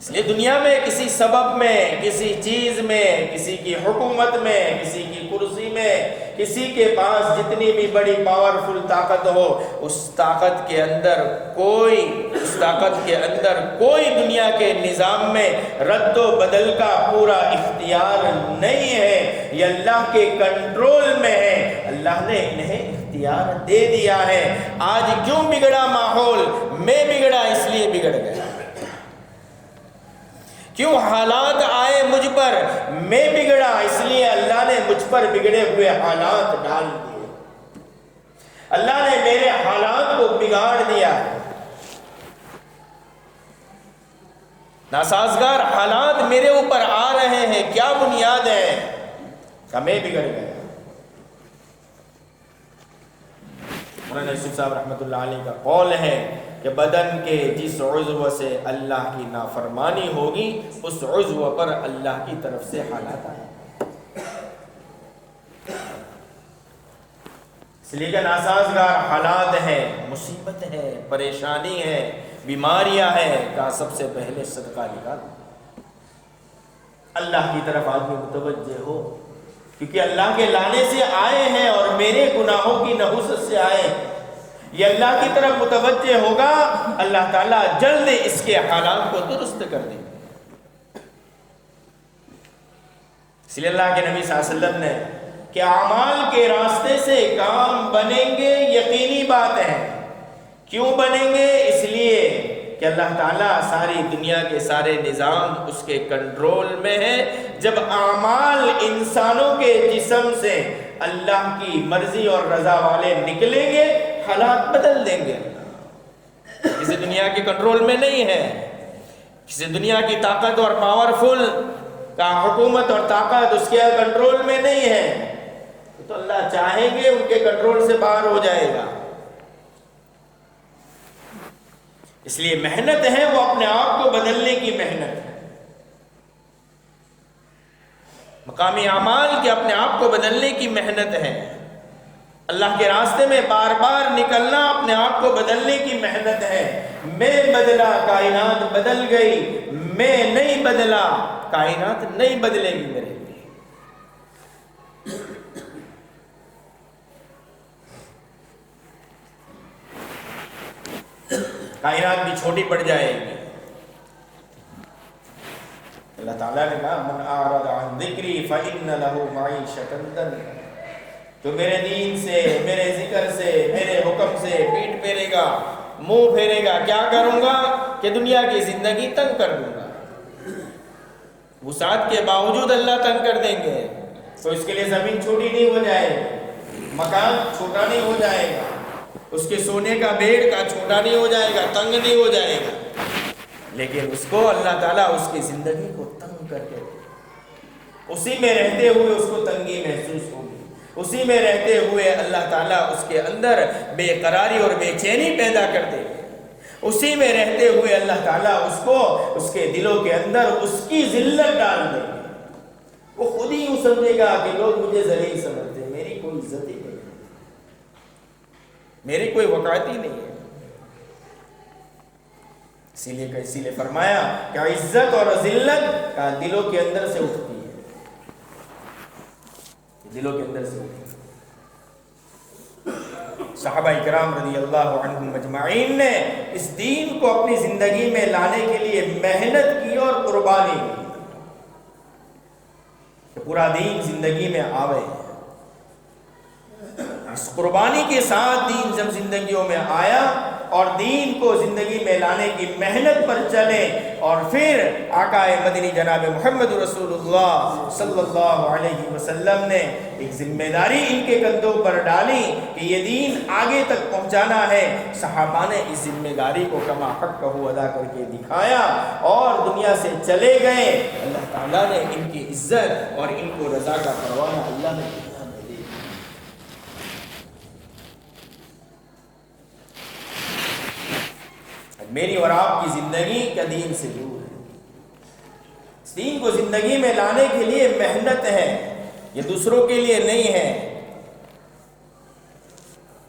اس لیے دنیا میں کسی سبب میں، کسی چیز میں، کسی کی حکومت میں، کسی کی کرسی میں، کسی کے پاس جتنی بھی بڑی پاورفل طاقت ہو، اس طاقت کے اندر کوئی دنیا کے نظام میں رد و بدل کا پورا اختیار نہیں ہے۔ یہ اللہ کے کنٹرول میں ہے، اللہ نے انہیں اختیار دے دیا ہے۔ آج کیوں بگڑا ماحول؟ میں بگڑا اس لیے بگڑ گیا۔ کیوں حالات آئے مجھ پر؟ میں بگڑا اس لیے اللہ نے مجھ پر بگڑے ہوئے حالات ڈال دیے۔ اللہ نے میرے حالات کو بگاڑ دیا۔ ناسازگار حالات میرے اوپر آ رہے ہیں، کیا بنیاد ہے کہ میں بگڑ گیا؟ مولانا یوسف صاحب رحمۃ اللہ علیہ کا قول ہے کہ بدن کے جس عضو سے اللہ کی نافرمانی ہوگی، اس عضو پر اللہ کی طرف سے حالات آئیں۔ اس لیے کہ ناسازگار حالات ہیں، مصیبت ہے، پریشانی ہے، بیماریاں ہیں، کہا سب سے پہلے صدقہ نکال، اللہ کی طرف آدمی متوجہ ہو، کیونکہ اللہ کے لانے سے آئے ہیں اور میرے گناہوں کی نحوست سے آئے ہیں۔ یہ اللہ کی طرف متوجہ ہوگا، اللہ تعالیٰ جلد اس کے حالات کو درست کر دیں گے۔ اس لیے اللہ کے نبی صلی اللہ علیہ وسلم نے کہ اعمال کے راستے سے کام بنیں گے، یقینی بات ہے۔ کیوں بنیں گے؟ اس لیے کہ اللہ تعالیٰ ساری دنیا کے سارے نظام اس کے کنٹرول میں ہے۔ جب اعمال انسانوں کے جسم سے اللہ کی مرضی اور رضا والے نکلیں گے، حالات بدل دیں گے۔ کسی دنیا کے کنٹرول میں نہیں ہے، کسی دنیا کی طاقت اور پاورفل کا حکومت اور طاقت اس کے کنٹرول میں نہیں ہے، تو اللہ چاہیں گے ان کے کنٹرول سے باہر ہو جائے گا۔ اس لیے محنت ہے وہ اپنے آپ کو بدلنے کی محنت ہے، مقامی اعمال کے اپنے آپ کو بدلنے کی محنت ہے، اللہ کے راستے میں بار بار نکلنا اپنے آپ کو بدلنے کی محنت ہے۔ میں بدلا کائنات بدل گئی، میں نہیں بدلا کائنات نہیں بدلے گی میرے لیے۔ کائنات بھی چھوٹی پڑ جائے گی۔ اللہ تعالیٰ نے کہا من اعرض عن ذکری فإن له معیشۃ ضنکا، جو میرے دین سے، میرے ذکر سے، میرے حکم سے پیٹ پھیرے گا، منہ پھیرے گا، کیا کروں گا کہ دنیا کی زندگی تنگ کر دوں گا۔ وسعت کے باوجود اللہ تنگ کر دیں گے تو اس کے لیے زمین چھوٹی نہیں ہو جائے گی، مکان چھوٹا نہیں ہو جائے گا، اس کے سونے کا بیڑ کا چھوٹا نہیں ہو جائے گا، تنگ نہیں ہو جائے گا، لیکن اس کو اللہ تعالیٰ اس کی زندگی کو تنگ کر کے اسی میں رہتے ہوئے اس کو تنگی محسوس ہوگی، اسی میں رہتے ہوئے اللہ تعالیٰ اس کے اندر بے قراری اور بے چینی پیدا کر دے گے، اسی میں رہتے ہوئے اللہ تعالیٰ اس کو اس کے دلوں کے اندر اس کی ذلت ڈال دے گے، وہ خود ہی یوں سمجھے گا کہ لوگ مجھے ذلیل سمجھتے ہیں، میری کوئی عزت ہی نہیں ہے، میری کوئی وقعت ہی نہیں ہے۔ اسی لیے فرمایا کہ عزت اور ذلت کا دلوں کے اندر سے اٹھتی ہے، دلوں کے اندر سے اٹھتی ہے۔ صحابہ اکرام رضی اللہ عنہم مجمعین نے اس دین کو اپنی زندگی میں لانے کے لیے محنت کی اور قربانی کی کہ پورا دین زندگی میں آوے۔ اس قربانی کے ساتھ دین جب زندگیوں میں آیا اور دین کو زندگی میں لانے کی محنت پر چلے، اور پھر آقا مدنی جناب محمد رسول اللہ صلی اللہ علیہ وسلم نے ایک ذمہ داری ان کے کندھوں پر ڈالی کہ یہ دین آگے تک پہنچانا ہے۔ صحابہ نے اس ذمہ داری کو کما حق ادا کر کے دکھایا اور دنیا سے چلے گئے۔ اللہ تعالیٰ نے ان کی عزت اور ان کو رضا کا پروانہ اللہ نے دنیا میں دے دیا۔ میری اور آپ کی زندگی کا دین سے دور ہے، اس دین کو زندگی میں لانے کے لیے محنت ہے، یہ دوسروں کے لیے نہیں ہے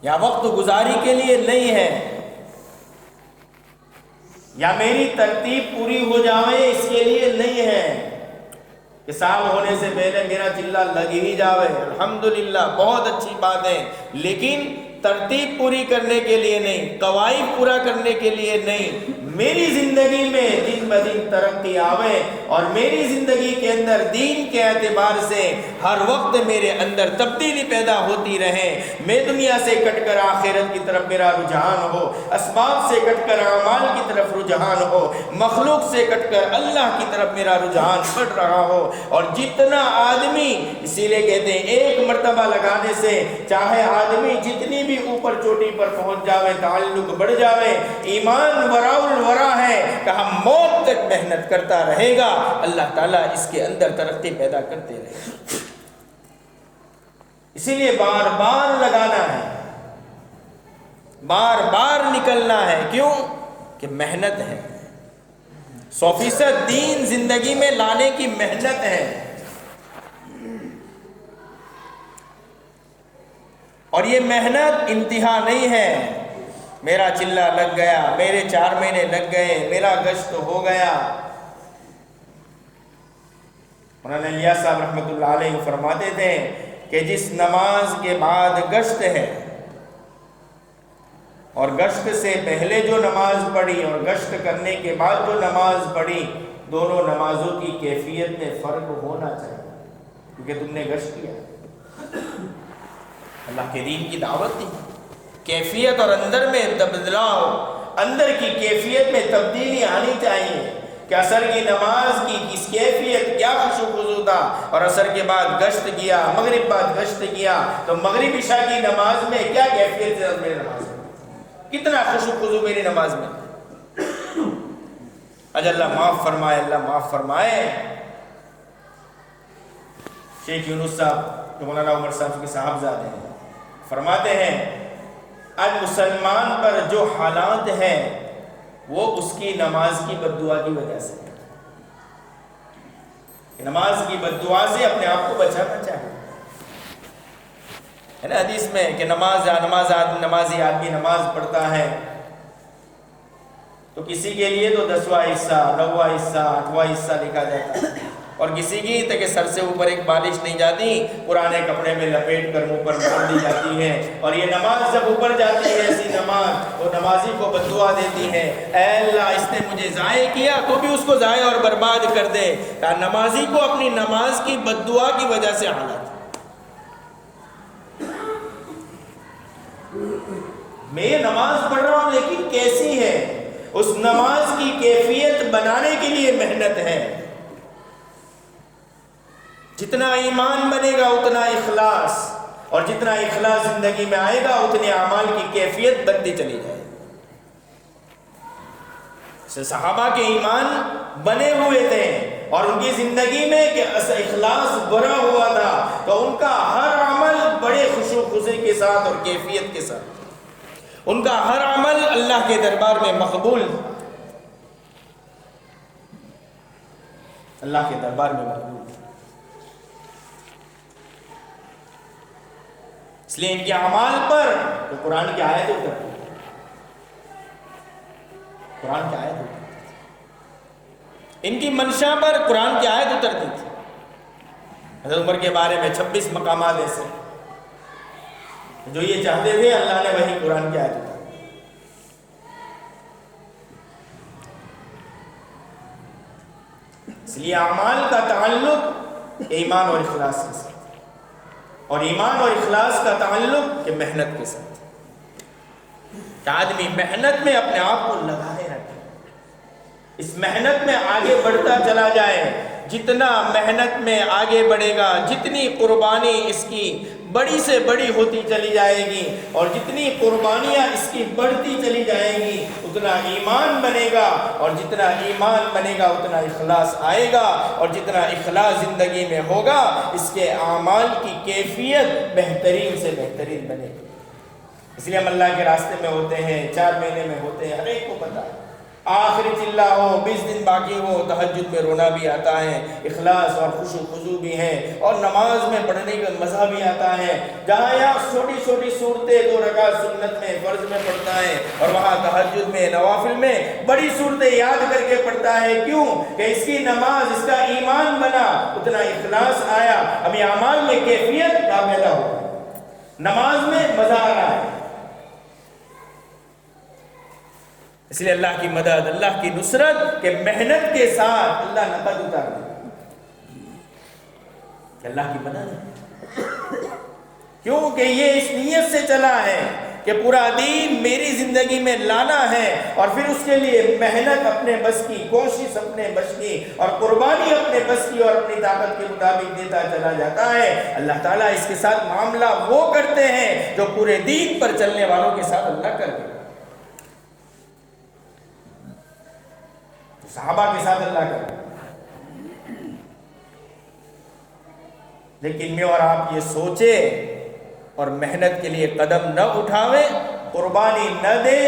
یا وقت گزاری کے لیے نہیں ہے یا میری ترتیب پوری ہو جاوے اس کے لیے نہیں ہے کہ سال ہونے سے پہلے میرا چلہ لگ ہی جاوے، الحمدللہ بہت اچھی بات ہے، لیکن ترتیب پوری کرنے کے لیے نہیں، قواعد پورا کرنے کے لیے نہیں۔ میری زندگی میں دن بدن ترقی آوے اور میری زندگی کے اندر دین کے اعتبار سے ہر وقت میرے اندر تبدیلی پیدا ہوتی رہے، میں دنیا سے کٹ کر آخرت کی طرف میرا رجحان ہو، اسباب سے کٹ کر اعمال کی طرف رجحان ہو، مخلوق سے کٹ کر اللہ کی طرف میرا رجحان بڑھ رہا ہو۔ اور جتنا آدمی، اسی لیے کہتے ہیں ایک مرتبہ لگانے سے چاہے آدمی جتنی بھی اوپر چوٹی پر پہنچ جاوے، تعلق بڑھ جاوے، ایمان وراء الورا ہے کہ ہم موت تک محنت کرتا رہے گا، اللہ تعالیٰ اس کے اندر ترقی پیدا کرتے رہے گا۔ اسی لیے بار بار لگانا ہے، بار بار نکلنا ہے، کیوں کہ محنت ہے، 100% دین زندگی میں لانے کی محنت ہے۔ اور یہ محنت انتہا نہیں ہے، میرا چلہ لگ گیا، میرے 4 مہینے لگ گئے، میرا گشت ہو گیا۔ مولانا الیاس صاحب رحمۃ اللہ علیہ فرماتے تھے کہ جس نماز کے بعد گشت ہے اور گشت سے پہلے جو نماز پڑھی اور گشت کرنے کے بعد جو نماز پڑھی، دونوں نمازوں کی کیفیت میں فرق ہونا چاہیے، کیونکہ تم نے گشت کیا، اللہ کے دین کی دعوت دی، کیفیت اور اندر میں بدلاؤ، اندر کی کیفیت میں تبدیلی آنی چاہیے کہ عصر کی نماز کی کس کیفیت، کیا خشوع خضوع تھا، اور عصر کے بعد گشت کیا، مغرب بعد گشت کیا تو مغرب عشاء کی نماز میں کیا کیفیت ہے، میری نماز میں کتنا خشوع خضوع میری نماز میں۔ اللہ معاف فرمائے، اللہ معاف فرمائے۔ شیخ یونس صاحب جو مولانا عمر صاحب کے صاحبزادے ہیں فرماتے ہیں آج مسلمان پر جو حالات ہیں وہ اس کی نماز کی بد دعا کی وجہ سے، نماز کی بد دعا سے اپنے آپ کو بچانا چاہیے، ہے نا حدیث میں کہ نمازی آدمی نماز پڑھتا ہے تو کسی کے لیے تو 10واں حصہ، 9واں حصہ، 8واں حصہ لکھا جاتا ہے، اور کسی کی تک سر سے اوپر ایک بالش نہیں جاتی، پرانے کپڑے میں لپیٹ کر منہ پر موڑ دی جاتی ہے، اور یہ نماز جب اوپر جاتی ہے ایسی نماز وہ نمازی کو بد دعا دیتی ہے، اے اللہ اس نے مجھے ضائع کیا تو بھی اس کو ضائع اور برباد کر دے، کہ نمازی کو اپنی نماز کی بد دعا کی وجہ سے حالت۔ میں یہ نماز پڑھ رہا ہوں لیکن کیسی ہے، اس نماز کی کیفیت بنانے کے لیے محنت ہے، جتنا ایمان بنے گا اتنا اخلاص، اور جتنا اخلاص زندگی میں آئے گا اتنے اعمال کی کیفیت بنتی چلی جائے گی۔ صحابہ کے ایمان بنے ہوئے تھے اور ان کی زندگی میں کہ اخلاص بھرا ہوا تھا، تو ان کا ہر عمل بڑے خشوع و خضوع کے ساتھ اور کیفیت کے ساتھ، ان کا ہر عمل اللہ کے دربار میں مقبول، اللہ کے دربار میں مقبول۔ اس لیے ان کے اعمال پر تو قرآن کی آیت اترتی، قرآن کی آیت اترتی، ان کی منشا پر قرآن کی آیت اترتی تھی۔ حضرت عمر کے بارے میں 26 مقامات ایسے جو یہ چاہتے تھے، اللہ نے وہی قرآن کی آیت اتاری۔ اس لیے اعمال کا تعلق ایمان اور اخلاص کے ساتھ، اور ایمان اور اخلاص کا تعلق کہ محنت کے ساتھ، کہ آدمی محنت میں اپنے آپ کو لگائے رکھے، اس محنت میں آگے بڑھتا چلا جائے۔ جتنا محنت میں آگے بڑھے گا، جتنی قربانی اس کی بڑی سے بڑی ہوتی چلی جائے گی، اور جتنی قربانیاں اس کی بڑھتی چلی جائیں گی، اتنا ایمان بنے گا، اور جتنا ایمان بنے گا اتنا اخلاص آئے گا، اور جتنا اخلاص زندگی میں ہوگا اس کے اعمال کی کیفیت بہترین سے بہترین بنے گی۔ اس لیے ہم اللہ کے راستے میں ہوتے ہیں، 4 مہینے میں ہوتے ہیں، ہر ایک کو پتا ہے، آخری چلہ ہو، 20 دن باقی ہو، تہجد میں رونا بھی آتا ہے، اخلاص اور خشوع و خضوع بھی ہے، اور نماز میں پڑھنے کا مزہ بھی آتا ہے۔ جہاں یہاں چھوٹی چھوٹی صورتیں 2 رکعت سنت میں فرض میں پڑھتا ہے، اور وہاں تہجد میں نوافل میں بڑی صورتیں یاد کر کے پڑھتا ہے۔ کیوں؟ کہ اس کی نماز، اس کا ایمان بنا، اتنا اخلاص آیا، ابھی اعمال میں کیفیت کا پیدا ہوا، نماز میں مزہ آ رہا ہے۔ اس لیے اللہ کی مدد، اللہ کی نصرت کہ محنت کے ساتھ اللہ نقد اتار دے، کہ اللہ کی مدد ہے۔ کیونکہ یہ اس نیت سے چلا ہے کہ پورا دین میری زندگی میں لانا ہے، اور پھر اس کے لیے محنت اپنے بس کی، کوشش اپنے بس کی، اور قربانی اپنے بس کی اور اپنی طاقت کے مطابق دیتا چلا جاتا ہے۔ اللہ تعالیٰ اس کے ساتھ معاملہ وہ کرتے ہیں جو پورے دین پر چلنے والوں کے ساتھ اللہ کرتے ہیں، صحابہ کے ساتھ اللہ کرے۔ لیکن میں اور آپ یہ سوچے اور محنت کے لیے قدم نہ اٹھاوے، قربانی نہ دے،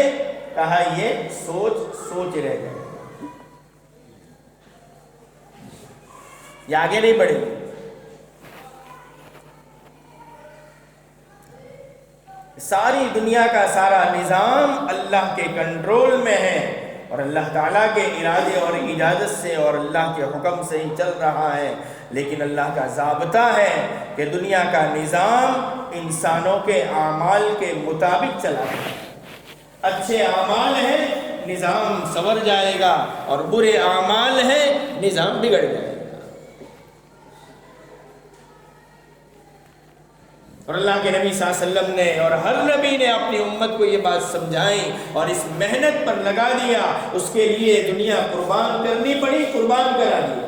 کہا یہ سوچ رہ جائے، یہ آگے نہیں بڑھے۔ ساری دنیا کا سارا نظام اللہ کے کنٹرول میں ہے، اور اللہ تعالیٰ کے ارادے اور اجازت سے اور اللہ کے حکم سے ہی چل رہا ہے، لیکن اللہ کا ضابطہ ہے کہ دنیا کا نظام انسانوں کے اعمال کے مطابق چلا ہے۔ اچھے اعمال ہیں، نظام سنور جائے گا، اور برے اعمال ہیں، نظام بگڑ جائے گا۔ اور اللہ کے نبی صلی اللہ علیہ وسلم نے اور ہر نبی نے اپنی امت کو یہ بات سمجھائی اور اس محنت پر لگا دیا، اس کے لیے دنیا قربان کرنی پڑی، قربان کرا دیا۔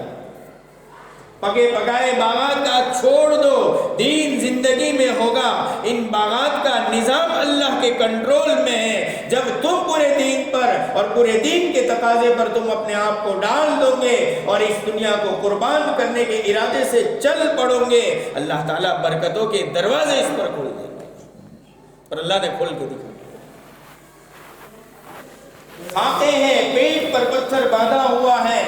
پکے پکائے باغات کا چھوڑ دو، دین زندگی میں ہوگا، ان باغات کا نظام اللہ کے کنٹرول میں ہے۔ جب تم پورے دین پر اور پورے دین کے تقاضے پر تم اپنے آپ کو ڈال دو گے اور اس دنیا کو قربان کرنے کے ارادے سے چل پڑو گے، اللہ تعالیٰ برکتوں کے دروازے اس پر کھول دیں گے، اور اللہ نے کھول کے دکھا۔ کھاتے ہیں، پیٹ پر پتھر باندھا ہوا ہے،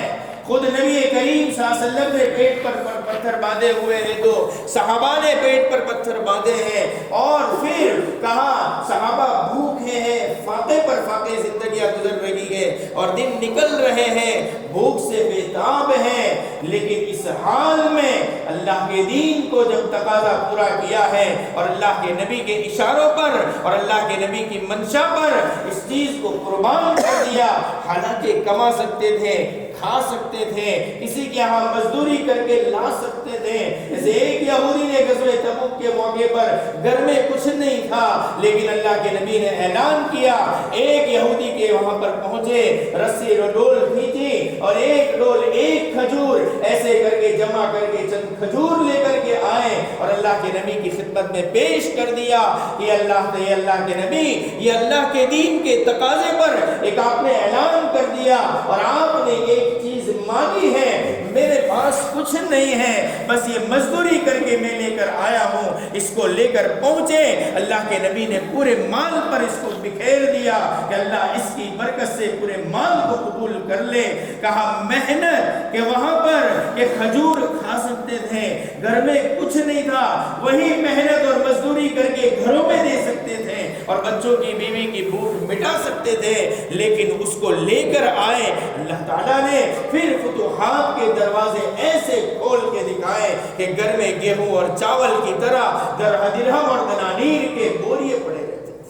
خود نبی کریم صلی اللہ علیہ وسلم نے پیٹ پر پتھر باندھے ہوئے ہیں، تو صحابہ نے پیٹ پر پتھر باندھے ہیں، اور پھر کہا صحابہ بھوکے ہیں، فاقے پر فاقے زندگیاں گزر رہی ہے اور دن نکل رہے ہیں، بھوک سے بےتاب ہیں، لیکن اس حال میں اللہ کے دین کو جب تقاضا پورا کیا ہے اور اللہ کے نبی کے اشاروں پر اور اللہ کے نبی کی منشا پر اس چیز کو قربان کر دیا۔ حالانکہ کما سکتے تھے، کھا سکتے تھے، کسی کے یہاں مزدوری کر کے لا سکتے تھے، جیسے ایک یہودی نے غزوہ تبوک کے موقع پر گھر میں کچھ نہیں تھا، لیکن اللہ کے نبی نے اعلان کیا، ایک یہودی کے وہاں پر پہنچے، رسی ڈول کھینچی اور ایک ڈول، ایک کھجور ایسے کر کے جمع کر کے چند کھجور لے کر کے آئے اور اللہ کے نبی کی خدمت میں پیش کر دیا کہ یہ اللہ کے نبی، یہ اللہ کے دین کے تقاضے پر ایک آپ نے اعلان کر دیا اور آپ نے ایک چیز مانگی ہے، میرے پاس کچھ نہیں ہے، بس یہ مزدوری کر کے میں لے کر آیا ہوں، اس کو لے کر پہنچے۔ اللہ کے نبی نے پورے مال پر اس کو بکھیر دیا کہ اللہ اس کی برکت سے پورے مال کو قبول کر لے۔ کہا محنت کہ وہاں پر کہ کھجور کھا سکتے تھے، گھر میں کچھ نہیں تھا، وہی محنت اور مزدوری کر کے گھروں میں دے سکتے تھے اور بچوں کی بیوی کی بھوک مٹا سکتے تھے، لیکن اس کو لے کر آئے۔ اللہ تعالیٰ نے پھر فتوحات کے دروازے ایسے کھول کے دکھائے کہ گھر میں گیہوں اور چاول کی طرح درہم اور دنانیر کے بوریے پڑے رہتے تھے۔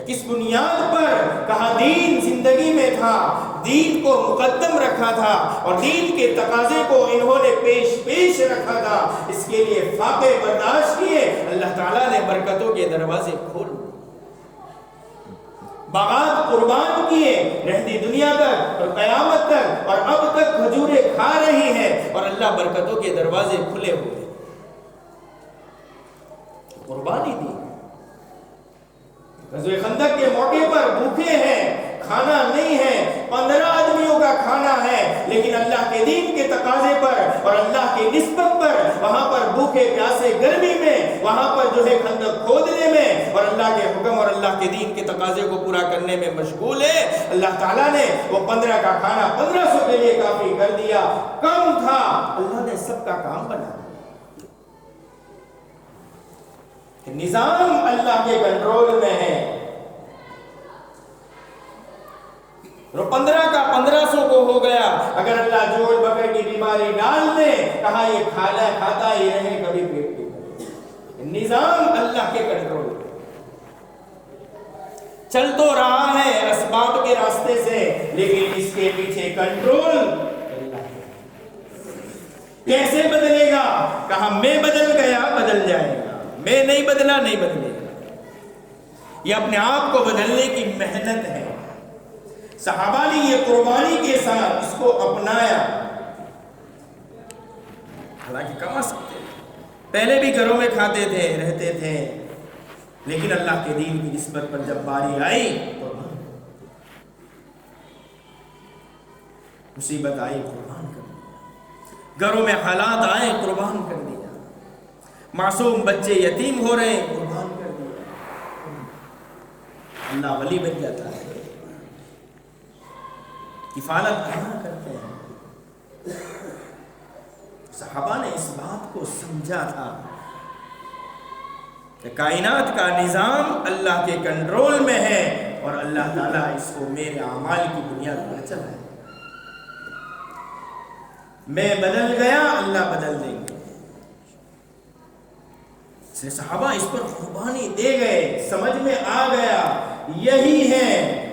کس بنیاد پر؟ کہا دین زندگی میں تھا، دین کو مقدم رکھا تھا اور دین کے تقاضے کو انہوں نے پیش رکھا تھا، اس کے لیے فاقے برداشت کیے، اللہ تعالیٰ نے برکتوں کے دروازے کھول دیے، باغات قربان کیے، رہتی دنیا تک اور قیامت تک، اور اب تک کھجوریں کھا رہی ہیں اور اللہ برکتوں کے دروازے کھلے ہوئے، قربانی دی۔ غزوہ خندق کے موقع پر بھوکے ہیں، کھانا نہیں ہے، 15 آدمیوں کا کھانا ہے، لیکن اللہ کے دین کے تقاضے پر اور اللہ کی نسبت پر وہاں پر بھوکے پیاسے گرمی میں وہاں پر جو ہے خندق کھودنے میں اور اللہ کے حکم اور اللہ کے دین کے تقاضے کو پورا کرنے میں مشغول ہے۔ اللہ تعالیٰ نے وہ 15 کا کھانا 1500 کے لیے کافی کر دیا، کم تھا، اللہ نے سب کا کام بنا دیا۔ نظام اللہ کے کنٹرول میں ہے، 15 کا 1500 کو ہو گیا۔ اگر اللہ جوڑ بکر کی بیماری ڈال دے، کہا یہ کھاتا ہی رہے، کبھی پیٹ نہیں بھرے۔ نظام اللہ کے کنٹرول میں چل تو رہا ہے اسباب کے راستے سے، لیکن اس کے پیچھے کنٹرول اللہ کیسے بدلے گا؟ کہا میں بدل گیا بدل جائے گا، میں نہیں بدلا نہیں بدلے گا۔ یہ اپنے آپ کو بدلنے کی محنت ہے۔ صحابہ نے یہ قربانی کے ساتھ اس کو اپنایا، حالانکہ کما سکتے تھے، پہلے بھی گھروں میں کھاتے تھے رہتے تھے، لیکن اللہ کے دین کی نسبت پر جب باری آئی قربان، مصیبت آئی قربان کر دیا، گھروں میں حالات آئے قربان کر دیا، معصوم بچے یتیم ہو رہے قربان کر دیا۔ اللہ ولی بن جاتا ہے، کفالت کہاں کرتے ہیں۔ صحابہ نے اس بات کو سمجھا تھا کہ کائنات کا نظام اللہ کے کنٹرول میں ہے اور اللہ تعالیٰ اس کو میرے اعمال کی بنیاد پر چلائے، میں بدل گیا اللہ بدل دیں گے۔ اس لیے صحابہ اس پر قربانی دے گئے، سمجھ میں آ گیا یہی ہے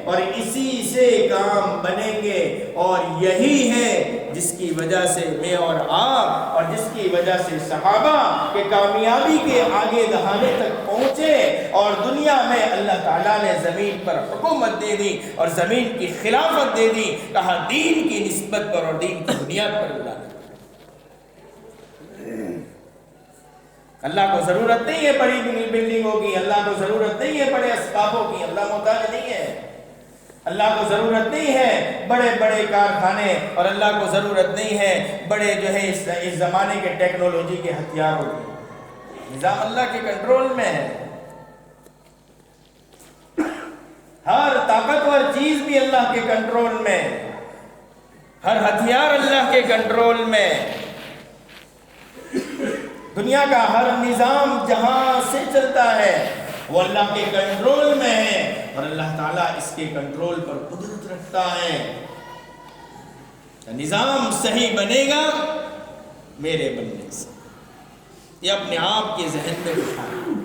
اور اسی سے کام بنیں گے، اور یہی ہے جس کی وجہ سے میں اور آپ اور جس کی وجہ سے صحابہ کے کامیابی کے آگے دہانے تک پہنچے اور دنیا میں اللہ تعالیٰ نے زمین پر حکومت دے دی اور زمین کی خلافت دے دی۔ کہا دین کی نسبت پر اور دین کی بنیاد پر اللہ نے۔ اللہ کو ضرورت نہیں ہے بڑی بلڈنگوں کی، اللہ کو ضرورت نہیں ہے بڑے اسبابوں کی، اللہ محتاج نہیں ہے۔ اللہ کو ضرورت نہیں ہے بڑے بڑے کارخانے اور اللہ کو ضرورت نہیں ہے بڑے جو ہے اس زمانے کے ٹیکنالوجی کے ہتھیاروں کی۔ نظام اللہ کے کنٹرول میں ہے، ہر طاقتور چیز بھی اللہ کے کنٹرول میں، ہر ہتھیار اللہ کے کنٹرول میں، دنیا کا ہر نظام جہاں سے چلتا ہے وہ اللہ کے کنٹرول میں ہے اور اللہ تعالیٰ اس کے کنٹرول پر قدرت رکھتا ہے۔ نظام صحیح بنے گا میرے بننے سے، یہ اپنے آپ کے ذہن میں بٹھائیں۔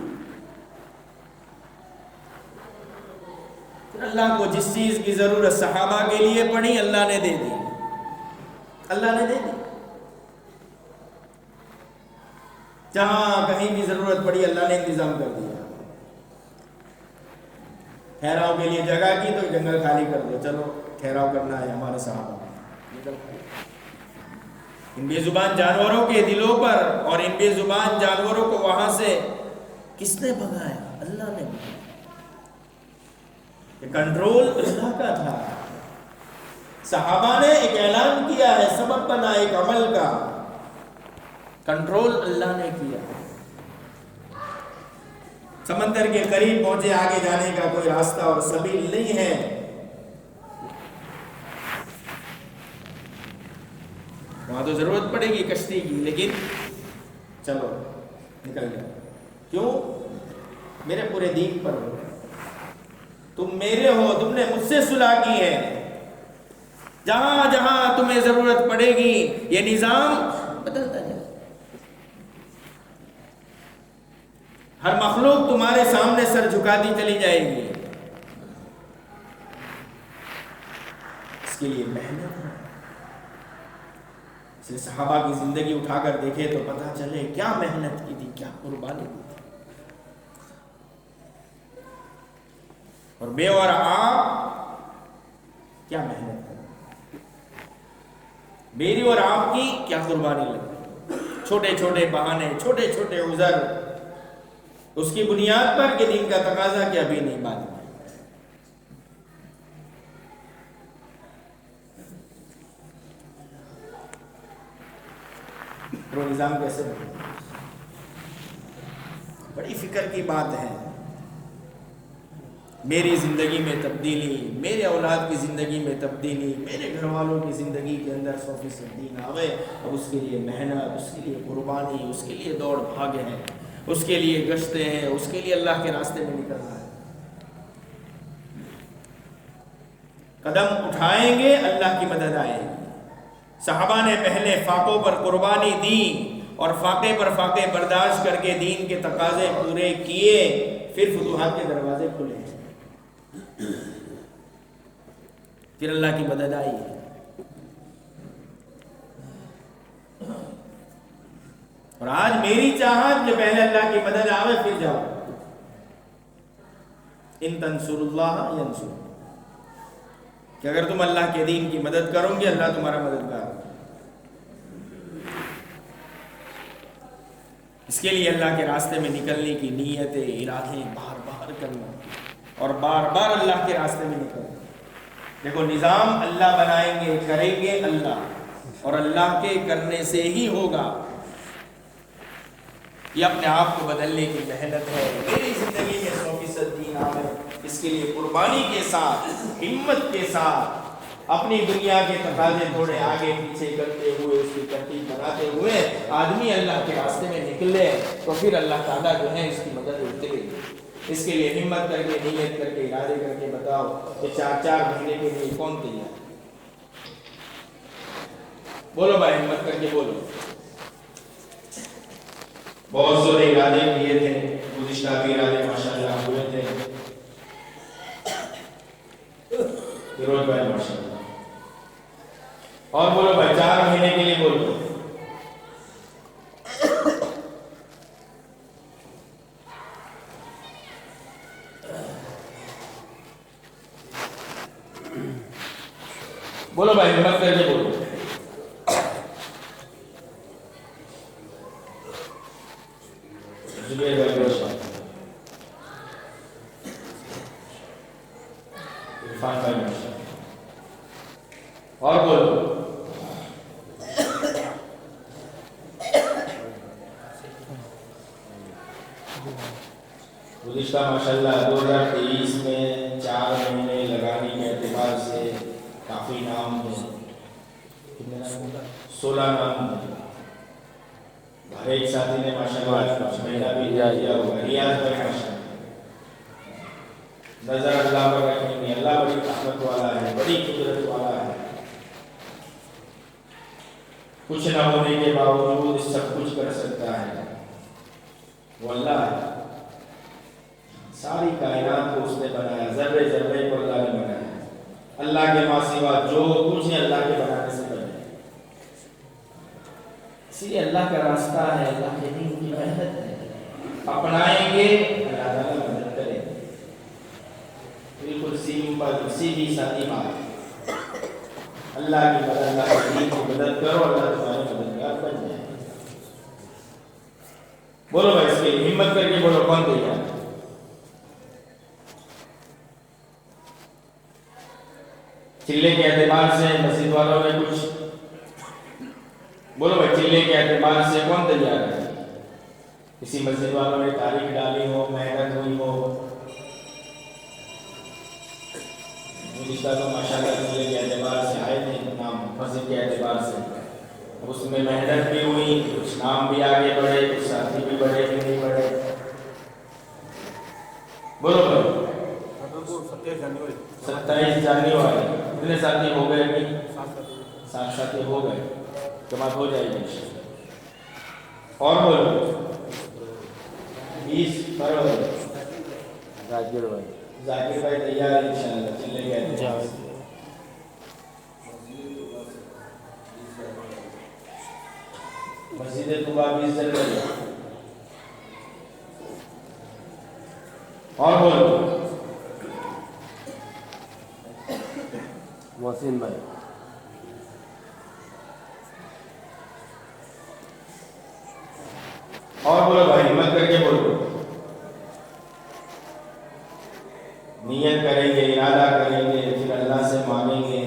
اللہ کو جس چیز کی ضرورت صحابہ کے لیے پڑی اللہ نے دے دی، اللہ نے دے دی۔ جہاں کہیں بھی ضرورت پڑی اللہ نے انتظام کر دیا۔ ٹھہراؤ کے لیے جگہ کی تو جنگل خالی کر دو، چلو ٹھہراؤ کرنا ہے ہمارے صحابہ. ان بے زبان جانوروں کے دلوں پر اور ان بے زبان جانوروں کو وہاں سے کس نے بھگایا؟ اللہ نے بھگایا. یہ کنٹرول اللہ کا تھا. صحابہ نے ایک اعلان کیا ہے، سبب بنا ایک عمل کا، کنٹرول اللہ نے کیا. سمندر کے قریب پہنچے، آگے جانے کا کوئی راستہ اور سبیل نہیں ہے. وہاں تو ضرورت پڑے گی کشتی کی، لیکن چلو نکل گئے. کیوں؟ میرے پورے دین پر ہو، تم میرے ہو، تم نے مجھ سے صلح کی ہے. جہاں جہاں تمہیں ضرورت پڑے گی یہ نظام بدلتا جائے. ہر مخلوق تمہارے سامنے سر جھکاتی چلی جائے گی. اس کے لیے محنت ہے. اس لیے صحابہ کی زندگی اٹھا کر دیکھے تو پتہ چلے کیا محنت کی تھی، کیا قربانی کی تھی. اور میں اور آپ کیا محنت کریں، میری اور آپ کی کیا قربانی لگی. چھوٹے چھوٹے بہانے، چھوٹے چھوٹے عذر، اس کی بنیاد پر کہ دین کا تقاضا کہ ابھی نہیں بات ہے. وہ نظام کیسے بنے؟ بڑی فکر کی بات ہے. میری زندگی میں تبدیلی، میرے اولاد کی زندگی میں تبدیلی، میرے گھر والوں کی زندگی کے اندر 100% دین آوے. اب اس کے لیے محنت، اس کے لیے قربانی، اس کے لیے دوڑ بھاگ ہے، اس کے لیے گشتیں ہیں، اس کے لیے اللہ کے راستے میں نکلنا ہے. قدم اٹھائیں گے اللہ کی مدد آئے گی. صحابہ نے پہلے فاقوں پر قربانی دی اور فاقے پر فاقے برداشت کر کے دین کے تقاضے پورے کیے، پھر فتوحات کے دروازے کھلے، پھر اللہ کی مدد آئی. اور آج میری چاہت کہ پہلے اللہ کی مدد آوے پھر جاؤ. ان تنصر اللہ ینصر، کہ اگر تم اللہ کے دین کی مدد کرو گے اللہ تمہارا مددگار. اس کے لیے اللہ کے راستے میں نکلنے کی نیتیں، ارادے بار بار کرنا اور بار بار اللہ کے راستے میں نکلنا. دیکھو نظام اللہ بنائیں گے، کریں گے اللہ، اور اللہ کے کرنے سے ہی ہوگا. یہ اپنے آپ کو بدلنے کی محنت ہے. میری زندگی میں 100% دین آئے، اس کے لیے قربانی کے ساتھ، ہمت کے ساتھ، اپنی دنیا کے تقاضے تھوڑے آگے پیچھے کرتے ہوئے، اس کی ترتیب بناتے ہوئے آدمی اللہ کے راستے میں نکلے تو پھر اللہ تعالیٰ جو ہے اس کی مدد اترے گی. اس کے لیے ہمت کر کے، نیت کر کے، ارادے کر کے بتاؤ کہ 4 مہینے کے لیے کون تیار؟ بولو بھائی، ہمت کر کے بولو. بہت سارے ارادے کیے تھے، گزشتہ بھی ارادے ماشاءاللہ ہوئے تھے. فیروز بھائی ماشاءاللہ. اور بولو بھائی، 4 مہینے کے لیے بولو. بولو بھائی، ہمت کر کے بولو. زبیر بھائی عرفان بھائی ماشاءاللہ. اور بولو. گزشتہ ماشاءاللہ 2023 میں 4 مہینے لگانے کے اعتبار سے کافی نام ہیں. کتنے نام ہوگا؟ 16 نام ہیں. ہر ایک ساتھی نے ماشاءاللہ مہینہ بھی دیا ہوگا. ریاض بھائی ماشاءاللہ، نظر اللہ پر رکھیں گے. اللہ بڑی رحمت والا ہے، بڑی قدرت والا ہے. کچھ نہ ہونے کے باوجود سب کچھ کر سکتا ہے. وہ اللہ ہے. ساری کائنات کو اس نے بنایا، ذرے ذرے کو اللہ نے بنایا. اللہ کے ماں سوا جو کچھ ہے اللہ کے بنانے سے بنے. اسی لیے اللہ کا راستہ ہے، اللہ کے دین کی محنت ہے. اپنائیں گے اللہ تعالیٰ مدد کرے. بالکل سیدھی سادی بات. اللہ کی مدد، اللہ کے دین کی مدد کرو، اللہ تمہاری مددگار بن جائے۔ بولو بھائی اس کی ہمت کر کے بولو، کون تیار؟ چلے کے اعتبار سے مسجد والوں نے کچھ بولو بھائی، چلے کے اعتبار سے کون تیار ہے؟ کسی مسجد والوں نے تاریخ ڈالی ہو، محنت ہوئی ہو؟ گزشتہ تو ماشاءاللہ چلے کے اعتبار سے آئے تھے نام، مسجد کے اعتبار سے اس میں محنت بھی ہوئی، کچھ نام بھی آگے بڑھے، کچھ ساتھی بھی بڑھے بھی نہیں بڑھے؟ بولو بھائی 27 جنوری کتنے ساتھی ہو گئے؟ ابھی 7 ساتھی ہو گئے، جماعت ہو جائے گی انشاءاللہ۔ اور بولو 20 فروری ذاکر بھائی تیار ہے انشاءاللہ، چلے گئے مسجد طوبہ 20 جنوری۔ اور بولو محسن بھائی۔ اور بولو بھائی، ہمت کر کے بولو، نیت کریں گے، ارادہ کریں گے، پھر اللہ سے مانگیں گے،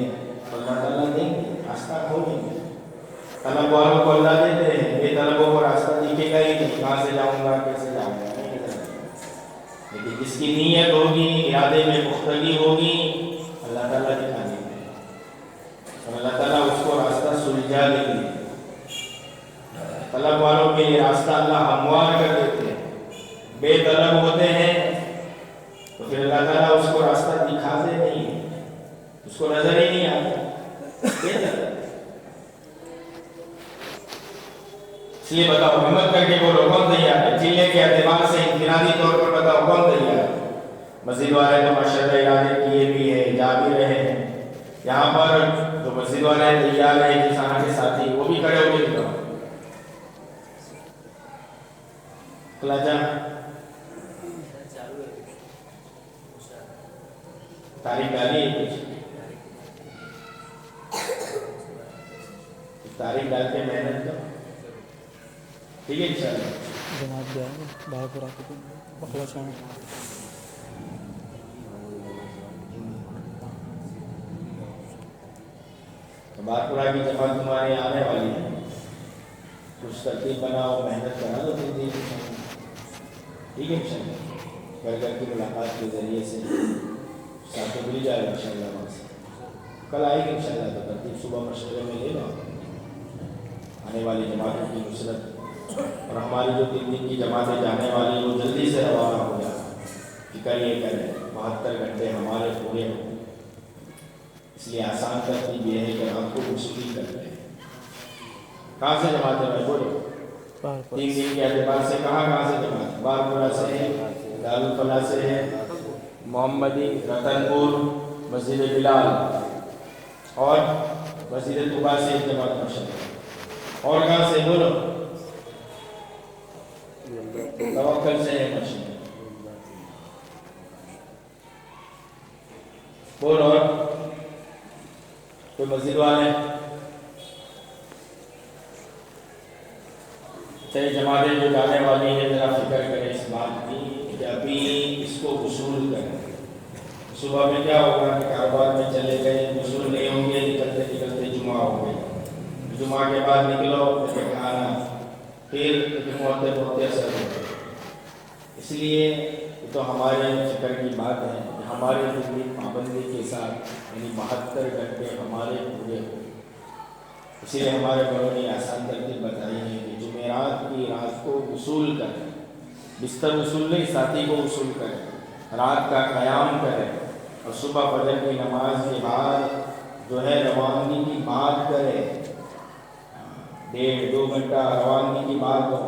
اللہ تعالیٰ دیں گے، راستہ کھولیں گے۔ طلب والوں کو اللہ دیتے ہیں، بے طلبوں کو راستہ دکھے گا ہی نہیں، کہاں سے جاؤں گا، کیسے جاؤں گا، نہیں پتہ۔ لیکن جس کی نیت ہوگی، ارادے میں پختگی ہوگی، اللہ تعالیٰ دکھا دیں گے اور اللہ تعالیٰ اس کو راستہ سلجھا دیں گے۔ طلب والوں کے لیے راستہ اللہ ہموار کر دیتے ہیں، بے طلب ہوتے ہیں تو پھر اللہ تعالیٰ اس کو راستہ دکھاتے نہیں ہیں، اس کو نظر ہی نہیں آتا۔ اس لیے بتاؤ، ہمت کر کے بولو، کون تیار ہے؟ چلے کے اعتبار سے انفرادی طور پر بتاؤ کون تیار ہے؟ مسجد والے تو ماشاءاللہ ارادے کیے بھی ہیں، جا بھی رہے ہیں، یہاں پر جو مسجد والے تیار ہیں، کسان کے ساتھی وہ بھی کھڑے ہو کے دکھاؤ۔ کلاجا تاریخ ڈالی ہے، کچھ تاریخ ڈال کے محنت کرو، ٹھیک ہے انشاءاللہ۔ جناب جائیں گے باہر پر آتے پکڑا شام بارپورہ کی جماعت تمہارے آنے والی ہے، کچھ ترتیب بناؤ، محنت کرا دو، ٹھیک ہے انشاءاللہ۔ گھر گھر کی ملاقات کے ذریعے سے ساتھ مل جائے گا انشاءاللہ۔ وہاں سے کل آئے گی انشاءاللہ، تو ترتیب صبح مشورے میں لے لو، آنے والی جماعتوں کی نصرت، اور ہماری جو 3 دن کی جماعتیں جانے والی وہ جلدی سے روانہ ہو جائے۔ فکر یہ کریں 72 گھنٹے ہمارے پورے ہوں، اس لیے آسان ترتیب یہ ہے کہ رات کو وصولی کر لیں۔ کہاں سے جماعتیں بھائی بولو؟ 3 دن کے اعتبار سے کہاں سے جماعت؟ بارپورہ سے ہے، دارالفلاح سے ہے، محمدی، رتن پور، مسجد بلال اور مسجد طوبہ سے ایک جماعت ماشاءاللہ۔ اور کہاں سے بولو؟ توکل سے ہے ماشاءاللہ۔ بولو اور کوئی مسجد والے؟ چاہیے جماعتیں جو جانے والی ہیں ذرا فکر کریں اس بات کی کہ ابھی اس کو وصول کریں۔ صبح میں کیا ہوگا کہ کاروبار میں چلے گئے، وصول نہیں ہوں گے، نکلتے نکلتے جمعہ ہو گئے، جمعہ کے بعد نکلو پھر کھانا، پھر پہنچتے پہنچتے اثر ہو گئے۔ اس لیے یہ تو ہمارے فکر کی بات ہے کہ ہماری زندگی پابندی کے ساتھ یعنی 72 گھنٹے ہمارے پورے ہو۔ اس لیے ہمارے بڑوں نے آسان ترتیب بتائی ہے کہ جمعرات کی رات کو وصول کریں، بستر وصول نہیں، ساتھی کو وصول کریں، رات کا قیام کریں اور صبح فجر کی نماز کے بعد جو ہے روانگی کی بات کریں، 1.5-2 گھنٹہ روانگی کی بات ہو۔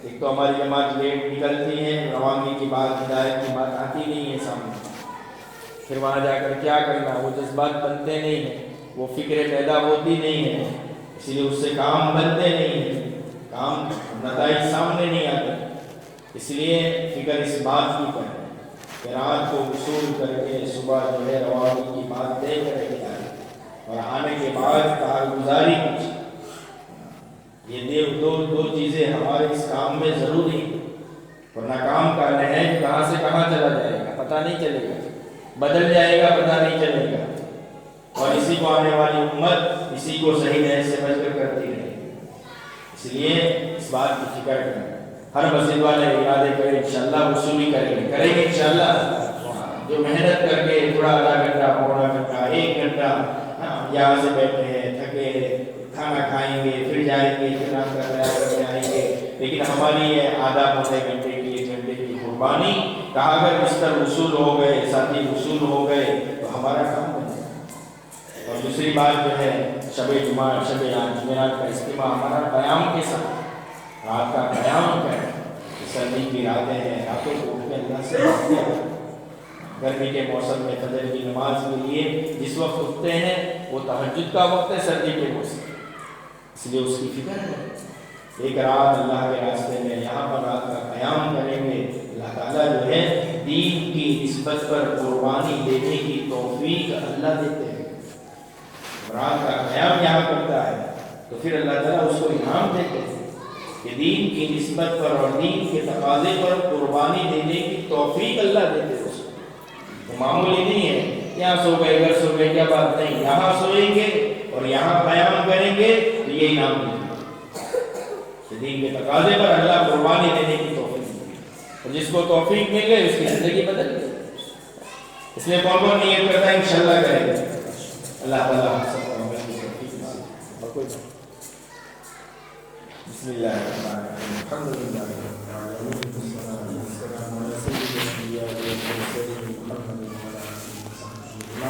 ایک تو ہماری جماعت لیٹ نکلتی ہے، روانگی کی بات، ہدایت کی بات آتی نہیں ہے سامنے، پھر وہاں جا کر کیا کرنا، وہ جذبات بنتے نہیں ہیں، وہ فکریں پیدا ہوتی نہیں ہیں، اس لیے اس سے کام بنتے نہیں ہیں، کام نتائج سامنے نہیں آتے۔ اس لیے فکر اس بات کی کریں کہ رات کو وصول کر کے صبح جو ہے روانگی کی بات دے کر کے آئے، اور آنے کے بعد کارگزاری کچھ. یہ دو چیزیں ہمارے اس کام میں ضروری ہیں، ورنہ کام کا نہج کہاں سے کہاں چلا جائے گا پتہ نہیں چلے گا، بدل جائے گا پتہ نہیں چلے گا، اور اسی کو آنے والی امت اسی کو صحیح نہج سے بچ کر کرتی رہے گی. اس لیے اس بات کی فکر کریں، ہر مسجد والے ارادے کریں انشاءاللہ وصولی کریں گے انشاءاللہ. جو محنت کر کے تھوڑا آدھا گھنٹہ پونا گھنٹہ 1 گھنٹہ یہاں سے بیٹھے ہیں، تھکے ہیں، کھانا کھائیں گے، پھر جائیں گے، پھر نام کا تیار کرنے آئیں گے، لیکن ہماری یہ آدھا پونے گھنٹے کی 1 گھنٹے کی قربانی کہا اگر بستر وصول ہو گئے، ساتھی وصول ہو گئے تو ہمارا کام بن جائے. اور دوسری بات جو ہے شب جمعہ شب جمعرات کا اجتماع ہمارا قیام کے ساتھ رات کا قیام کریں. سردی کی راتیں ہیں، راتوں کو اٹھ کے اللہ سے باتیں کریں. گرمی کے موسم میں فجر کی نماز کے لیے جس وقت اٹھتے ہیں وہ تہجد کا وقت ہے سردی کے موسم، اس لیے اس کی فکر ہے. ایک رات اللہ کے راستے میں یہاں پر رات کا قیام کریں گے، اللہ تعالیٰ جو ہے دین کی نسبت پر قربانی دینے کی توفیق اللہ دیتے ہیں. رات کا قیام یہاں کرتا ہے تو پھر اللہ تعالیٰ اس کو انعام دیتے ہیں کہ دین کی نسبت پر اور دین کے تقاضے پر قربانی دینے کی توفیق اللہ دیتے ہیں. وہ معمولی نہیں ہے یہاں سو گئے گھر سو گئے کیا بات نہیں، یہاں سوئیں گے اور یہاں قیام کریں گے تو یہ انعام دیں گے. دین کے تقاضے پر اللہ قربانی دینے کی توفیق دے گی، اور جس کو توفیق مل گئی اس کی زندگی بدل گئی. اس لیے کون نیت کرتا ہے انشاءاللہ کریں گے. اللہ تعالیٰ ہم سب کو عمل کی توفیق نصیب فرمائے. بسم اللہ الرحمن الرحیم الحمد للہ رب العالمین والصلاۃ والسلام علی سید الانبیاء والمرسلین محمد وعلی آلہ وصحبہ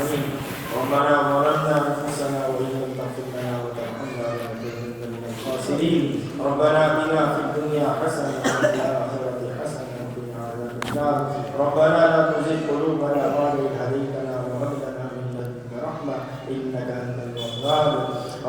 اجمعین. ربنا ظلمنا انفسنا وان لم تغفر لنا وترحمنا لنكونن من الخاسرین. ربنا آتنا فی الدنیا حسنة وفی الآخرة حسنة وقنا عذاب النار. ربنا لا تزغ قلوبنا بعد إذ هديتنا وهب لنا من لدنك رحمة إنك أنت الوهاب.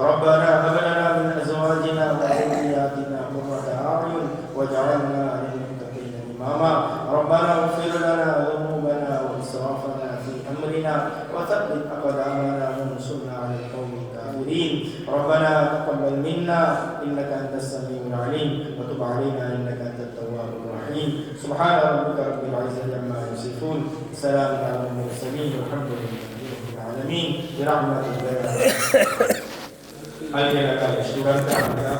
ربنا هب لنا من أزواجنا وذرياتنا قرة أعين واجعلنا للمتقين إماما. ربنا اغفر لنا ذنوبنا وإسرافنا في أمرنا وثبت أقدامنا وانصرنا على القوم الكافرين. ربنا تقبل منا إنك أنت السميع العليم وتب علينا إنك أنت التواب الرحيم. سبحان ربك رب العزة عما يصفون، سلام على المرسلين والحمد لله رب العالمين برحمتك يا رب. Alguien acá, estudiante acá,